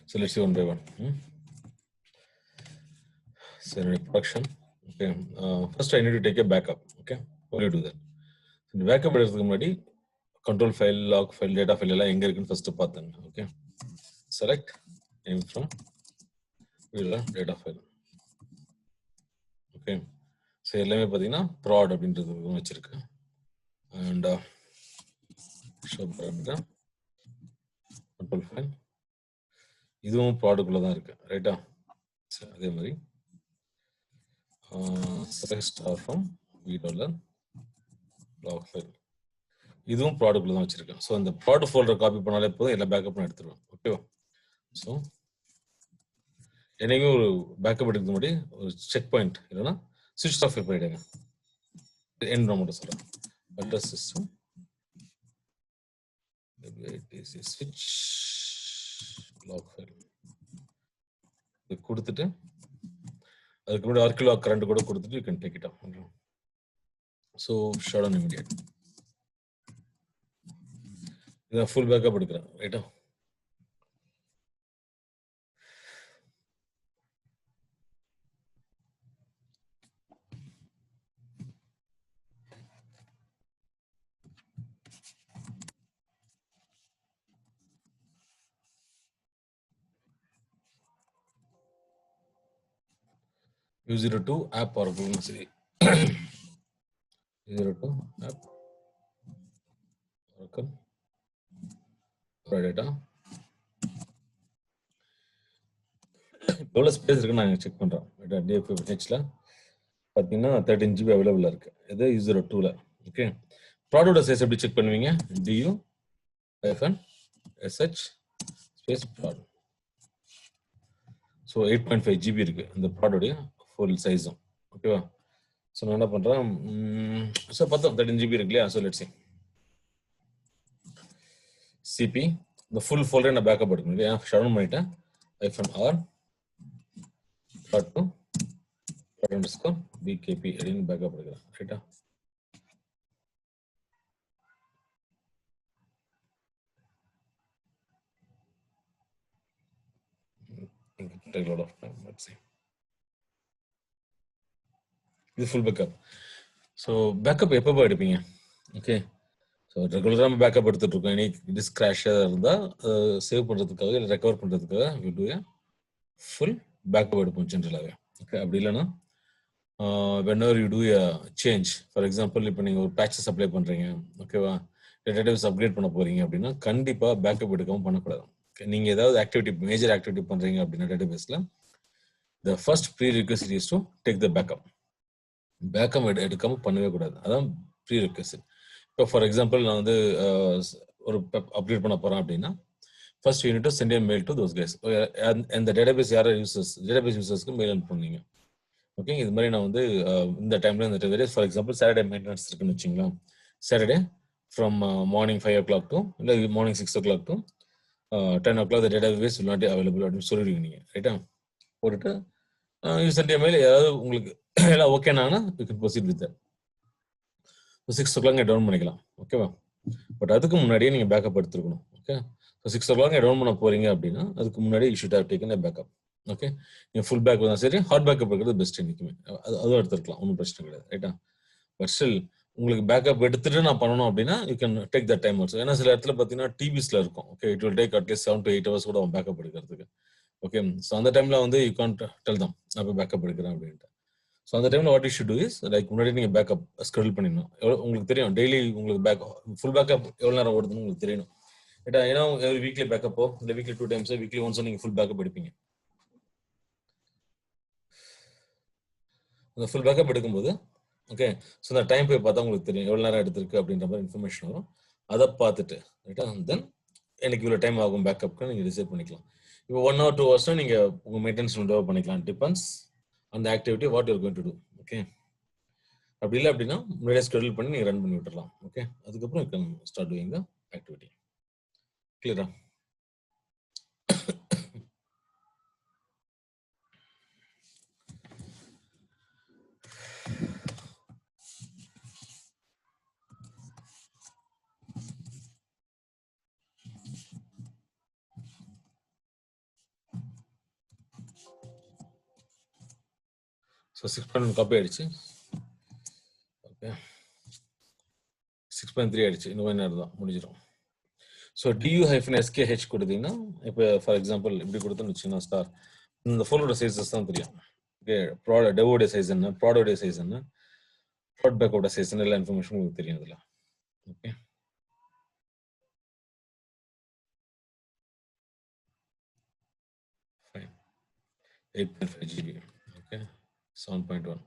So let's see one by one. So production. Okay. First I need to take a backup. Okay. How do you do that? So backup எடுக்கிறதுக்கு முன்னாடி control file, log file, data file எல்லாம் எங்க இருக்குன்னு first பாத்துங்க. Okay. Select name from data file. Okay. So எல்லாமே பாத்தீங்கன்னா prod அப்படின்றது வச்சிருக்கு. And show parameter control file. இதுவும் ப்ராடக்ட்ல தான் இருக்கு. ரைட்டா? அதே மாதிரி select star from $, log file. இதுவும் ப்ராடக்ட்ல தான் வச்சிருக்கேன். ஸோ அந்த ப்ராடக்ட் ஃபோல்டர் காப்பி பண்ணாலே போதும், எல்லா பேக்கப்பும் எடுத்துருவேன். ஓகேவா? ஸோ என்னைக்குமே ஒரு பேக்கப் எடுக்க முன்னாடி ஒரு செக் பாயிண்ட் இல்லைன்னா சுவிட்ச் ஆஃப் பண்ணிடுங்க. என் மட்டும் சொல்றேன். அட்ரஸ் சிஸ்டம் ஸ்விட்ச் லாக் ஃபைல் இது கொடுத்துட்டு அதுக்கு முன்னாடி ஆர்கிலோ கரண்ட் கூட கொடுத்துட்டு you can take it off. So shut on immediate. இதான் ஃபுல் பேக்கப் எடுக்கிறேன். ரைட்டா? U02 app Oracle சரி. U02 app Oracle data. எவ்வளோ ஸ்பேஸ் இருக்குன்னு நாங்கள் செக் பண்ணுறோம். DFHல பார்த்தீங்கன்னா 13 GB அவைலபிளாக இருக்குது. இது U02ல. ஓகே. ப்ராடக்ட் சைஸ் எப்படி செக் பண்ணுவீங்க? DU-SH space product. So 8.5 GB இருக்கு இந்த ப்ராடக்டோடைய ஃபுல் சைஸும். ஓகேவா? ஸோ நான் என்ன பண்ணுறேன், ஸோ பார்த்தோம் 13 GB இருக்கு இல்லையா? ஸோ லெட்ஸ் see சிபி இந்த ஃபுல் ஃபோல்டரை நான் பேக்கப் எடுக்கணும் இல்லையா? ஷட் டவுன் பண்ணிட்டேன். -R டாட் _ BKP அப்படின்னு பேக்கப் எடுக்கிறேன். ரைட்டா? Take a lot of time. Let's see. இது ஃபுல் பேக்கப். ஸோ பேக்கப் எப்போ எடுப்பீங்க? ஓகே. ஸோ ரெகுலராக பேக்கப் எடுத்துட்டு இருக்கோம். இனி டிஸ்க் கிராஷாக இருந்தால் சேவ் பண்ணுறதுக்காக இல்லை ரெக்கவர் பண்ணுறதுக்காக யூ டூ ஃபுல் பேக்கப் எடுப்போம் ஜென்ரலாகவே. ஓகே. அப்படி இல்லைன்னா whenever you do a change, for example இப்போ நீங்கள் ஒரு பேட்சஸ் அப்ளை பண்ணுறீங்க, ஓகேவா, டேட்டாபேஸ் அப்கிரேட் பண்ண போறீங்க அப்படின்னா கண்டிப்பாக பேக்கப் எடுக்காமல் பண்ணக்கூடாது. நீங்கள் ஏதாவது ஆக்டிவிட்டி மேஜர் ஆக்டிவிட்டி பண்ணுறீங்க அப்படின்னா டேட்டாபேஸில் the first prerequisite is to take the backup. Backup எடுக்காமல் பண்ணவே கூடாது. அதான் prerequisite. இப்போ ஃபார் எக்ஸாம்பிள் நான் வந்து ஒரு அப்டேட் பண்ண போகிறேன் அப்படின்னா first you need to send a mail to those guys. அந்த டேட்டாபேஸ் யாரை டேட்டாபேஸ் யூசர்ஸ்க்கு மெயில் அனுப்புனீங்க. ஓகே. இது மாதிரி நான் வந்து இந்த டைம்ல இந்த ஃபார் எக்ஸாம்பிள் சாட்டர்டே மெயின்டெனன்ஸ் இருக்குன்னு வச்சுங்களேன். Saturday from morning 5 o'clock to இல்லை morning 6 o'clock to 10 o'clock the database will not be available அப்படின்னு சொல்லிடுவீங்க நீங்கள். ரைட்டா? போட்டுட்டு யூ சென்ட் a mail. ஏதாவது உங்களுக்கு எல்லாம் ஓகேனாங்கன்னா you can proceed with that. 6 o'clock down பண்ணிக்கலாம். ஓகேவா? பட் அதுக்கு முன்னாடியே நீங்கள் பேக்கப் எடுத்துருக்கணும். ஓகே. ஸோ 6 o'clock டவுன் பண்ண போறீங்க அப்படின்னா அதுக்கு முன்னாடி you should have taken a backup. Okay. நீங்கள் ஃபுல் பேக்கப் தான் சரி, ஹார்ட் பேக்கப் இருக்கிறது பெஸ்ட் என்றைக்குமே. அதுவும் எடுத்துருக்கலாம், ஒன்றும் பிரச்சனை கிடையாது. ரைட்டா? பட் ஸ்டில் உங்களுக்கு பேக்கப் எடுத்துட்டு நான் பண்ணணும் அப்படின்னா you can take the time also. ஏன்னா சில இடத்துல பார்த்தீங்கன்னா டிபிஸ்ல இருக்கும். Okay. It will take at least 7 to 8 hours கூட பேக்கப் எடுக்கிறதுக்கு. ஓகே. ஸோ அந்த டைம்ல வந்து யூ கான்ட் டெல் தம் நான் போய் பேக்கப் எடுக்கிறேன் அப்படின்ட்டு. ஸோ அந்த டைம்ல what you should do is like முன்னாடி நீங்கள் பேக்கப் ஸ்கெடியூல் பண்ணிடணும். உங்களுக்கு தெரியும் டெய்லி உங்களுக்கு ஃபுல் பேக்கப் எவ்வளோ நேரம் ஓடுதுன்னு உங்களுக்கு தெரியணும். ரைட்டா? ஏன்னா வீக்லி பேக்கப்போ இல்லை வீக்லி 2 times வீக்லி ஒன்ஸ் நீங்கள் ஃபுல் பேக்கப் எடுப்பீங்க. அந்த ஃபுல் பேக்கப் எடுக்கும்போது ஓகே. ஸோ அந்த டைம் போய் பார்த்தா உங்களுக்கு தெரியும் எவ்வளோ நேரம் எடுத்திருக்கு அப்படின்ற மாதிரி இன்ஃபர்மேஷன் வரும். அதை பார்த்துட்டு ரைட்டா தென் எனக்கு இவ்வளோ டைம் ஆகும் பேக்கப்க்கு நீங்கள் டிசைட் பண்ணிக்கலாம். இப்போ 1 or 2 hours நீங்கள் உங்கள் மெயின்டெனன்ஸ் விண்டோவை பண்ணிக்கலாம். டிபெண்ட்ஸ் அந்த activity what you're going to do. Okay. அப்படி இல்லை அப்படின்னா முன்னாடியே ஸ்கெடியூல் பண்ணி நீங்கள் ரன் பண்ணி விட்டுறலாம். ஓகே. அதுக்கப்புறம் you can start doing the activity. கிளியரா? ஸோ 6.1 காப்பி ஆயிடுச்சு. ஓகே 6.3 ஆயிடுச்சு. இன்னும் கொஞ்ச நேரம் தான் முடிஞ்சிடும். ஸோ du-sk-h கொடுத்தீங்கன்னா இப்போ ஃபார் எக்ஸாம்பிள் இப்படி கொடுத்தோன்னு வச்சுன்னா ஸ்டார் இந்த ஃபோலோட சைஸஸ் தான் தெரியும். ஓகே டெவோடைய சைஸ் என்ன, ப்ராடோடைய சைஸ் என்ன, ப்ராட் பேக்கோட சைஸ் என்ன, எல்லா இன்ஃபர்மேஷன் உங்களுக்கு தெரியும் இதில். Okay fine. 8.5 GB. Okay 7.1.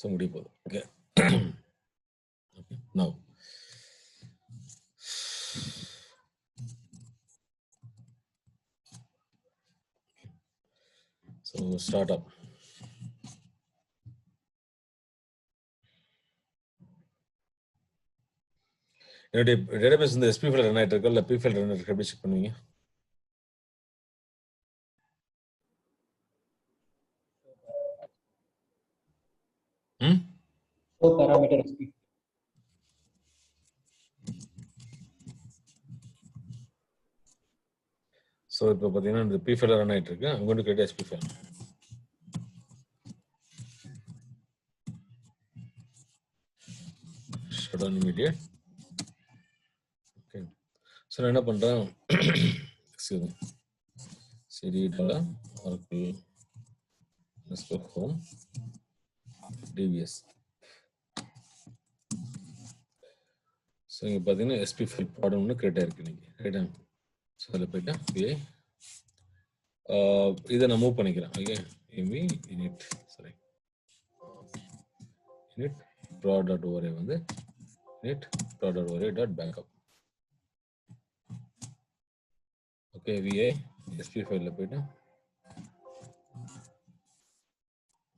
So முடிய போகுது. Okay okay now so start up. என்னுடைய டேட்டாபேஸ் இந்த எஸ்பி ஃபைல் ரன் ஆகிட்டு இருக்கா இல்லை பி ஃபைல் ரன் ஆகிட்டு எப்படி செக் பண்ணுவீங்க? parameter SP. ஸோ இப்போ பார்த்தீங்கன்னா இந்த பி ஃபைல் ரன் ஆகிட்டு இருக்கு. I'm going to create SP file. Shut down immediate. Okay. So நான் என்ன பண்ணுறேன், excuse me, cd oracle home dbs. So இங்கே பார்த்தீங்கன்னா எஸ்பி ஃபைல் ப்ராடக்ட் ஒன்று கிரியேட் ஆயிருக்கு இன்னைக்கு, ரைட்டா? ஸோ அதில் போயிட்டேன் பிஐ இதை நான் மூவ் பண்ணிக்கிறேன். Okay MV init sorry init ப்ரா.org வந்து இனிட் ப்ரா.org.backup. ஓகே விஐ எஸ்பி ஃபைலில் போயிட்டேன்.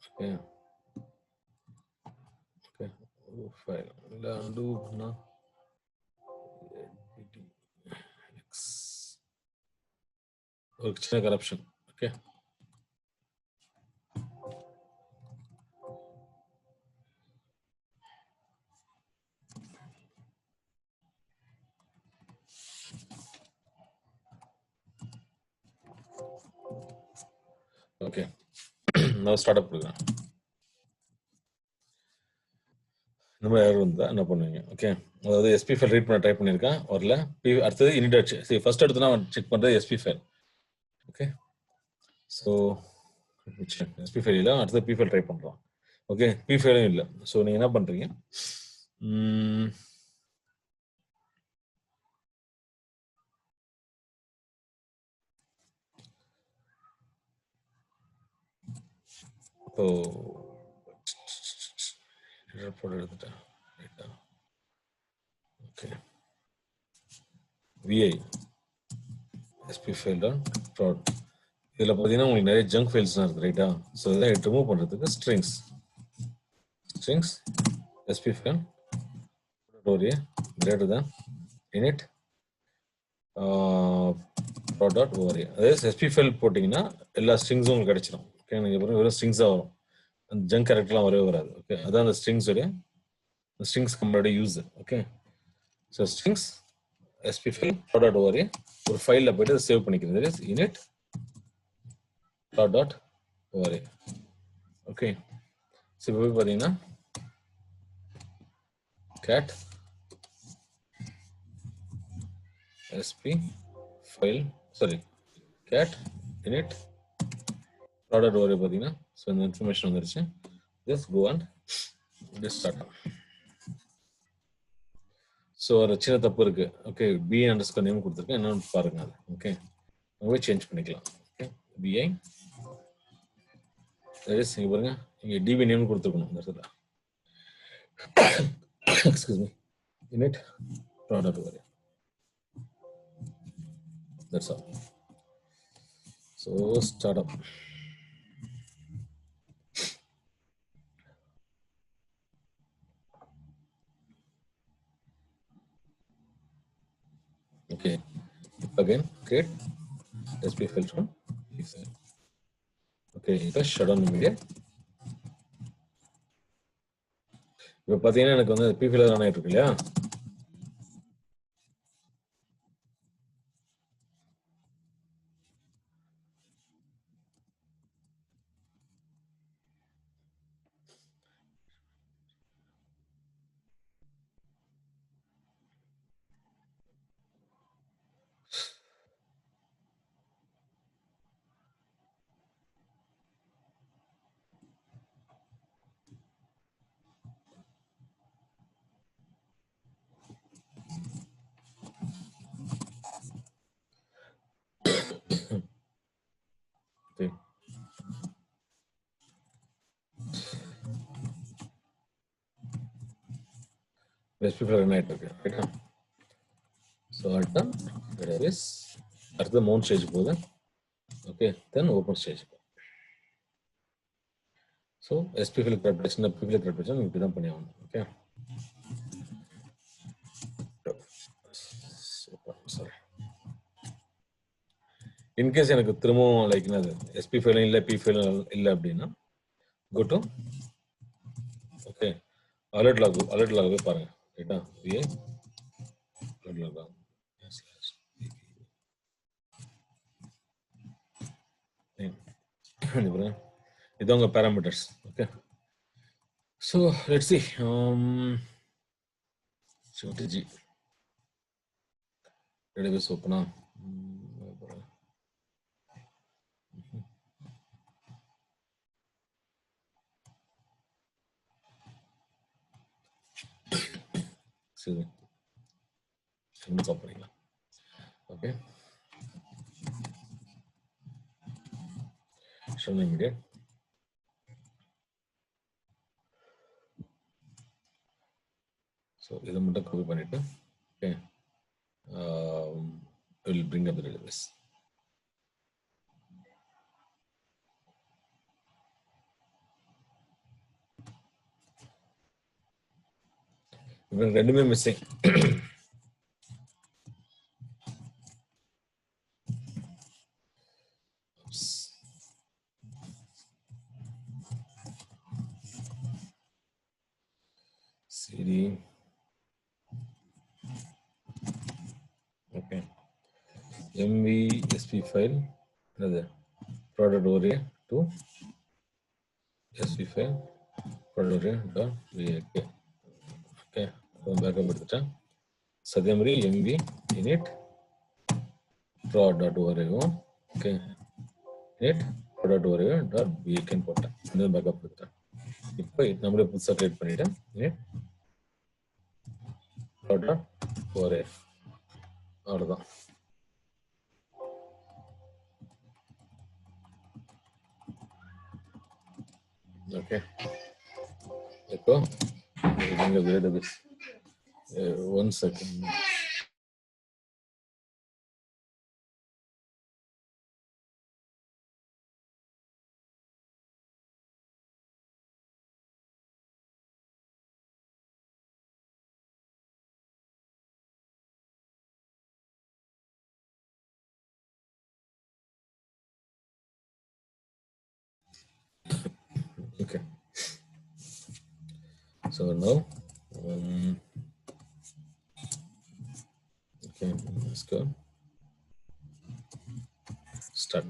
ஓகே ஓகே ஃபைல் இல்லை அண்டு பண்ணால் ஒரு சின்ன கரப்ஷன். ஓகே ஓகே நான் ஸ்டார்ட் அப் கொடுக்குறேன். இந்த மாதிரி யாரும் இருந்தால் என்ன பண்ணுவீங்க? ஓகே அதாவது எஸ்பி ஃபைல் ரீட் பண்ண ட்ரை பண்ணியிருக்கேன், வரல. அடுத்தது இனிட் ஆச்சு. சரி ஃபர்ஸ்ட் எடுத்து நான் செக் பண்ணுறது SP file. Okay so SP file இல்லை, அடுத்தது பி ஃபைல் ட்ரை பண்ணுறோம். ஓகே பி ஃபைலும் இல்லை. ஸோ நீங்கள் என்ன பண்ணுறீங்க, இப்போ போட்டு எடுத்துட்டேன், ரைட்டா? Okay VI SP file dot prod. இதில் பார்த்தீங்கன்னா உங்களுக்கு நிறைய ஜங்க் ஃபைல்ஸ்லாம் இருக்குது, ரைட்டா? ஸோ இதெல்லாம் ரிமூவ் பண்ணுறதுக்கு strings SP file greater than init ப்ரா.org. அதாவது எஸ்பி ஃபைல் போட்டிங்கன்னா எல்லா ஸ்ட்ரிங்ஸும் உங்களுக்கு கிடைச்சிடும். ஓகே நீங்கள் பாருங்கள் வெறும் ஸ்ட்ரிங்ஸாக வரும், அந்த ஜங்க் கேரக்டர்லாம் வரவே வராது. ஓகே அதான் அந்த ஸ்ட்ரிங்ஸ் நம்மளோட use. Okay so strings SP file ப்ரா.org ஒரு ஃபைலில் போய்ட்டு அதை சேவ் பண்ணிக்கிறது இனிட் ப்ரா.org. ஓகே ஸோ இப்போ போய் பார்த்தீங்கன்னா cat sp file sorry cat init ப்ரா.org பார்த்தீங்கன்னா ஸோ இந்த இன்ஃபர்மேஷன் வந்துருச்சு. Just go and just start. So ஒரு சின்ன தப்பு இருக்கு. ஓகே பி அண்டர்ஸ்கோர் நேம் கொடுத்துருக்கேன், என்னன்னு பாருங்க அது. ஓகே நம்ம சேஞ்ச் பண்ணிக்கலாம். ஓகே பிஐ இங்கே பாருங்க, இங்கே டிபி நேம் கொடுத்துருக்கணும் இந்த இடத்துல. எக்ஸ்கியூஸ் மீ init ப்ரா.org. That's all. So start up. Okay. Again, create SP file from pfile. Okay, இப்போ shut down media. இப்போ பார்த்தீங்கன்னா எனக்கு வந்து pfile ரன் ஆயிட்டு இருக்கு இல்லையா? Okay. SP file ரன் ஆயிட்டு இருக்கு. ரைட்டா? So அடுத்த database அடுத்த mount stage போகுது. Okay, then open stage. So SP file create பண்ணி pfile create பண்ணி இப்படி தான் பண்ணி ஆகணும். Okay. Sorry. In case எனக்கு திரும்பவும் லைக் என்னது SP file இல்ல P file இல்ல அப்படின்னா go to okay alert log போய் பாருங்க ரைட்டா VA alert log இது உங்க parameters. Okay, so let's see strategy database open ஆ சரி என்ன சாப்பிடுறீங்களா? Okay show me immediate. So இதை மட்டும் காப்பி பண்ணிட்டு okay will bring up the database. இப்போ ரெண்டுமே மிஸ்ஸிங். சரி ஓகே MV SP file என்னது product ORA to SP file product ORA dot VAK. Okay backup எடுத்துட்டேன். அதே மாதிரி MV init product ORA okay init product ORA dot VAK போட்டேன். இந்த backup எடுத்துட்டேன். இப்போ நம்மளே புதுசாக கிரியேட் பண்ணிட்டேன். init product ORA அவ்வளோதான். ஓகே இப்போ நீங்க database 1 second. Okay, so now okay, let's go start.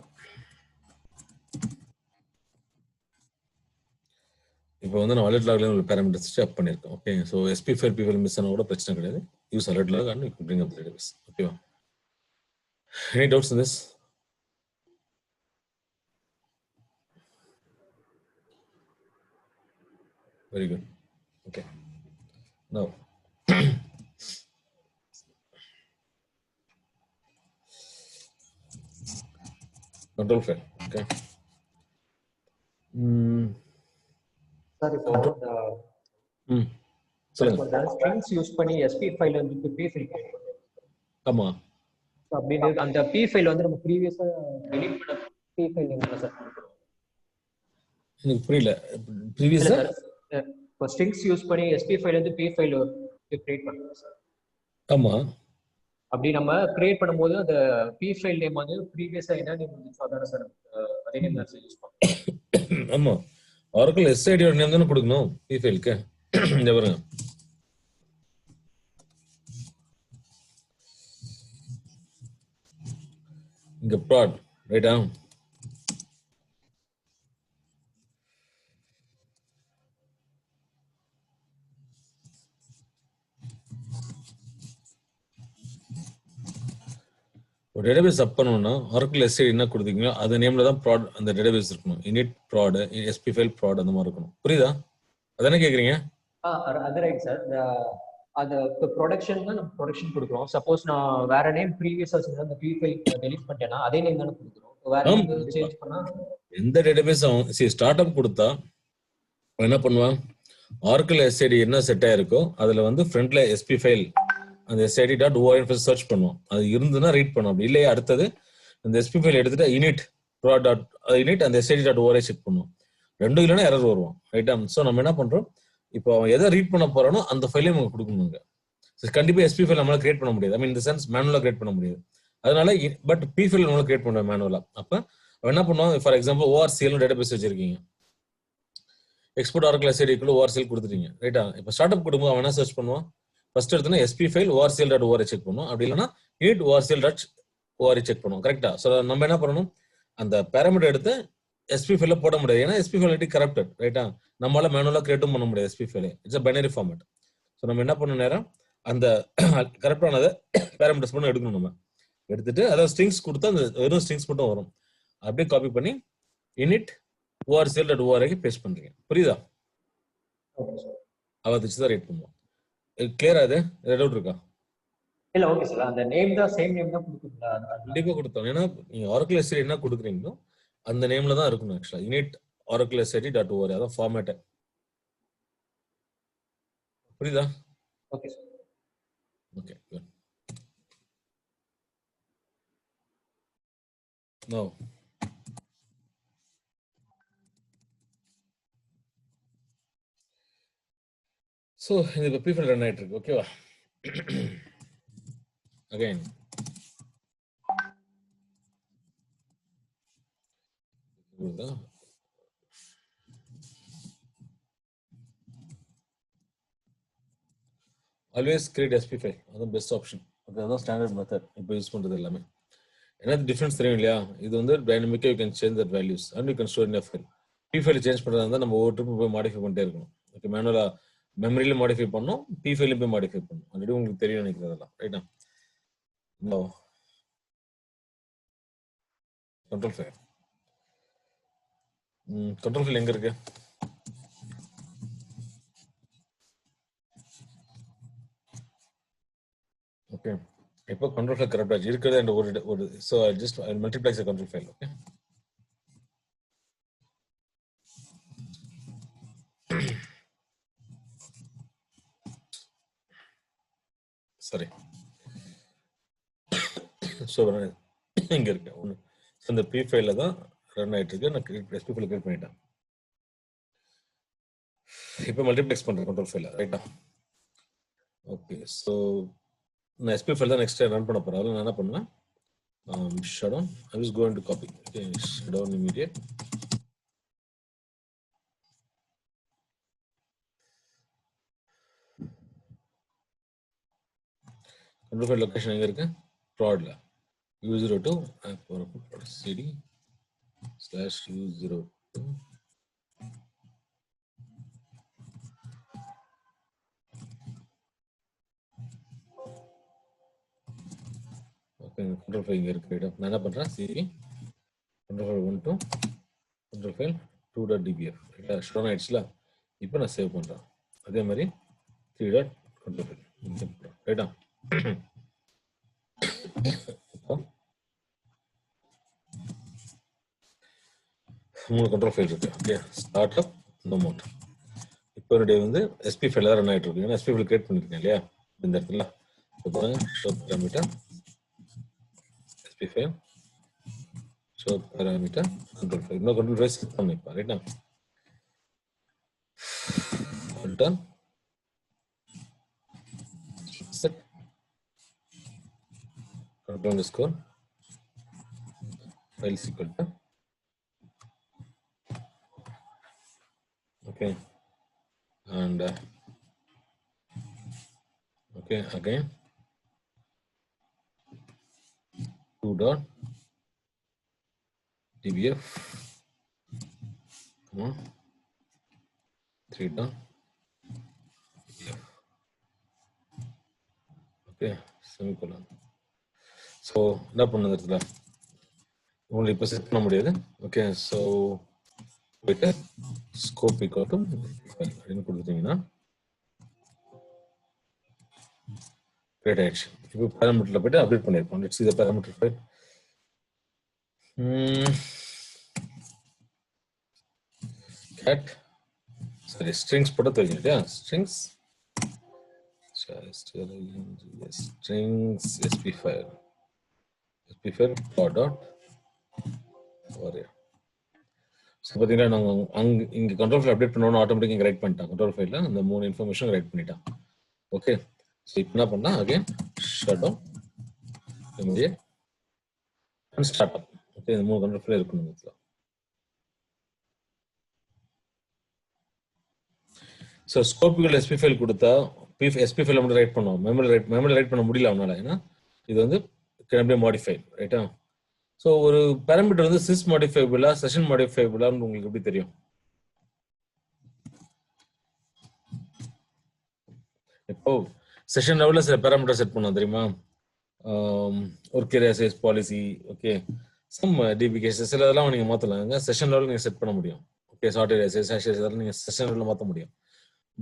இப்போ வந்து நான் alert logல ஒரு parameters செக் பண்ணிருக்கேன். Okay so SP file P file miss ஆனா கூட பிரச்சனை கிடையாது. Use alert log and you can bring up the database. ஓகேவா? Any doubts in this? Very good. Okay, now control file. Okay. Sorry for the strings use பண்ணி SP file வந்து P file ஆமா அப்படினு அந்த P ஃபைல் வந்து நம்ம ப்ரீவியஸா delete பண்ண P file name தான் சார். எனக்கு புரியல. இல்ல ப்ரீவியஸா சார். இப்போ strings யூஸ் பண்ணி SP ஃபைல் வந்து P ஃபைல் கிரியேட் பண்ணுறோம் சார். ஆமா. அப்படி நம்ம கிரியேட் பண்ணும்போது அந்த P ஃபைல் நேம் வந்து ப்ரீவியஸா என்ன நேம் இருந்துச்சோ அதான சார் அதே நேம் தான் சார் யூஸ் பண்ணுறோம். ஆமா. Oracle SID ஓட நேம் தானே கொடுக்கணும் P ஃபைலுக்கு. இந்த பாருங்க. இங்க prod ரைட்டா? ஒரு டேட்டாபேஸ் அப் பண்ணணும்னா Oracle SID என்ன கொடுத்தீங்களோ அந்த நேம்ல தான் prod அந்த டேட்டாபேஸ் இருக்கணும். init prod SP file prod அந்த மாதிரி இருக்கணும். புரியுதா? அதானே கேக்குறீங்க? அது ரைட் சார். அது இப்போ ப்ரொடக்ஷன் தான் நம்ம ப்ரொடக்ஷன் கொடுக்குறோம். சப்போஸ் நான் வேற நேம் ப்ரீவியஸா வச்சிருந்தா அந்த P ஃபைல் டெலீட் பண்ணிட்டேன்னா அதே நேம் தானே கொடுக்குறோம். வேற நேம் சேஞ்ச் பண்ணா எந்த டேட்டாபேஸ் ஸ்டார்ட் அப் கொடுத்தா என்ன பண்ணுவான்? Oracle SID என்ன செட் ஆயிருக்கோ அதுல வந்து ஃப்ரண்ட்ல SP ஃபைல் அந்த SID.org சர்ச் பண்ணுவோம். அது இருந்துன்னா ரீட் பண்ணும். அப்படி இல்லையா அடுத்தது அந்த SP ஃபைல் எடுத்துட்டு init அந்த SID.org செக் பண்ணுவோம். ரெண்டும் இல்லைன்னா எரர் வருவோம். ரைட்டா? ஸோ நம்ம என்ன பண்றோம்? இப்போ அவன் எதை ரீட் பண்ண போறானோ அந்த ஃபைலையும் நமக்கு கொடுக்கணுங்க. கண்டிப்பா SP ஃபைல் நம்மளால கிரியேட் பண்ண முடியாது. ஐ மீன் இந்த சென்ஸ் மேனுவலா கிரியேட் பண்ண முடியாது. அதனால பட் P ஃபைல் நம்மளால கிரியேட் பண்ணுவோம் மேனுவலா. அப்ப அவன் என்ன பண்ணுவான்? ஃபார் எக்ஸாம்பிள் ORCL டேட்டாபேஸ் வச்சிருக்கீங்க. எக்ஸ்போர்ட் Oracle SID ORCL கொடுத்துட்டீங்க. ரைட்டா? இப்போ ஸ்டார்ட் அப் கொடுக்கும்போது அவன் என்ன சர்ச் பண்ணுவான்? ஃபர்ஸ்ட் எடுத்தோன்னா SP ஃபைல் ORCL.org செக் பண்ணுவோம். அப்படி இல்லைன்னா init ORCL.org செக் பண்ணுவோம். கரெக்டா? ஸோ நம்ம என்ன பண்ணணும்? அந்த பேராமீட்டர் எடுத்து SP ஃபைல போட முடியாது. ஏன்னா SP ஃபைல் ஆல்ரெடி கரப்டட். ரைட்டா? நம்மளால மேனுவலா கிரியேட்டும் பண்ண முடியாது SP file. It's a binary format. So நம்ம என்ன பண்ண நேரம் அந்த கரெக்டானதை பேராமீட்டர்ஸ் பண்ண எடுக்கணும். நம்ம எடுத்துட்டு அதாவது ஸ்ட்ரிங்ஸ் கொடுத்தா அந்த வெறும் ஸ்ட்ரிங்ஸ் மட்டும் வரும். அப்படியே காப்பி பண்ணி init ORCL.org பேஸ்ட் பண்றீங்க. புரியுதா? அவ வச்சு தான் ரேட் பண்ணுவோம். கிளியரா? அது டவுட் இருக்கா? இல்ல ஓகே சார். அந்த நேம் தான் சேம் நேம் தான் கொடுக்குறீங்களா? கண்டிப்பா கொடுத்தோம். ஏன்னா நீங்க Oracle SID என்ன கொடுக்குறீங்களோ அந்த நேம்ல தான் இருக்கணும். ஆக்சுவலா init Oracle SID.org அதான் ஃபார்மேட். புரியுதா? Okay sir. Okay. No. So இது P ஃபைல் ரன் ஆயிட்டு இருக்கு. ஓகேவா? Again always create SP file. அதான் பெஸ்ட் ஆப்ஷன். அதுதான் ஸ்டாண்டர்ட் மெத்தட் இப்போ யூஸ் பண்றது எல்லாமே. என்ன டிஃபரன்ஸ் தெரியும் இல்லையா? இது வந்து டைனமிக்கா you can change that values and you can store in a file. P file change பண்றதா இருந்தா நம்ம ஒவ்வொரு ட்ரிப் போய் மாடிஃபை பண்ணிட்டே இருக்கணும். ஓகே, மேனுவலா மெமரியில மாடிஃபை பண்ணோம், P ஃபைலையும் போய் மாடிஃபை பண்ணணும். ஆல்ரெடி உங்களுக்கு தெரியும் நினைக்கிறதெல்லாம். ரைட்டா? No control file. Control file எங்க இருக்கு? ஓகே, இப்போ கண்ட்ரோல் ஃபைல் கரெக்டா இருக்குது. அந்த ஒரு so I just multiplies the control file. Okay, சரி. சோ இங்க இருக்கு ஒன்னு. இந்த P ஃபைல்ல தான் ரன் ஆயிட்டு இருக்கு. நான் SP ஃபைல் கிரியேட் பண்ணிட்டேன். இப்போ மல்டிப்ளெக்ஸ் பண்றேன் கண்ட்ரோல் ஃபைல்ல. ரைட்டா? ஓகே, சோ நான் SP ஃபைல் தான் நெக்ஸ்ட் ரன் பண்ண போறேன். அதனால நான் என்ன பண்ணுவேன்? shutdown. I was going to copy. Okay, shutdown immediate. control file location எங்க இருக்கு? prod-ல u02 cd /u02 okay, control file இங்க இருக்கு. நான் என்ன பண்றேன்? cd control file 12 control file 2.dbf. shutdown ஆயிடுச்சுல. இப்போ நான் சேவ் பண்றேன். அதே மாதிரி 3.control file ரைட்டா? மூணு கண்ட்ரோல் ஃபைல் இருக்கு. Okay, start up no mode. இப்போ என்னுடைய வந்து SP ஃபைல் தான் ரன் ஆயிட்டு இருக்கு. ஏன்னா SP ஃபைல் கிரியேட் பண்ணிருக்கேன் இல்லையா இந்த இடத்துல. இப்போ show parameter SP file show parameter control file. No control file set பண்ணிப்பா ரைட்டா. Return set control underscore file is equal to okay and okay again 2 dot dbf come on 3 dot dbf okay semicolon. So என்ன பண்ணது இடத்துல உங்களுக்கு இப்போ set பண்ண முடியாது. Okay so போயிட்டு scope equal to அப்படின்னு கொடுத்துட்டீங்கன்னா கிரியேட் ஆயிடுச்சு. இப்போ பேராமீட்டர்ல போயிட்டு அப்டேட் பண்ணிருப்போம். Let's see the parameter file. cat sorry strings போட்டு தெரியும் இல்லையா strings strings sp file dot warrior. So பார்த்தீங்கன்னா நாங்கள் இங்கே கண்ட்ரோல் ஃபைல் அப்டேட் பண்ணோன்னு ஆட்டோமேட்டிக் இங்கே ரைட் பண்ணிட்டான். கண்ட்ரோல் ஃபைலில் அந்த 3 இன்ஃபர்மேஷன் ரைட் பண்ணிட்டான். ஓகே ஸோ இப்போ என்ன பண்ணால் again shut down immediate and start up. Okay இந்த 3 கண்ட்ரோல் ஃபைல் இருக்கணும் இதில். ஸோ ஸ்கோப்புகள் எஸ்பி ஃபைல் கொடுத்தா எஸ்பி ஃபைல் மட்டும் ரைட் பண்ணுவோம். மெமரி ரைட் பண்ண முடியல அவனால, ஏன்னா இது வந்து கேன் பி மாடிஃபை ரைட்டா. ஸோ ஒரு பேராமீட்டர் வந்து சிஸ் மாடிஃபைபிளா செஷன் மாடிஃபைபிளான்னு உங்களுக்கு எப்படி தெரியும்? இப்போ செஷன் லெவல்ல சில பேராமீட்டர் செட் பண்ணோம் தெரியுமா? ஒரு carrier size policy okay some டிபிகேஷன் சில இதெல்லாம் நீங்க மாத்தலாம். செஷன் லெவலில் நீங்க செட் பண்ண முடியும். ஓகே சாஃப்ட்வேர் சைஸ் இதெல்லாம் நீங்க செஷன் லெவலில் மாற்ற முடியும்.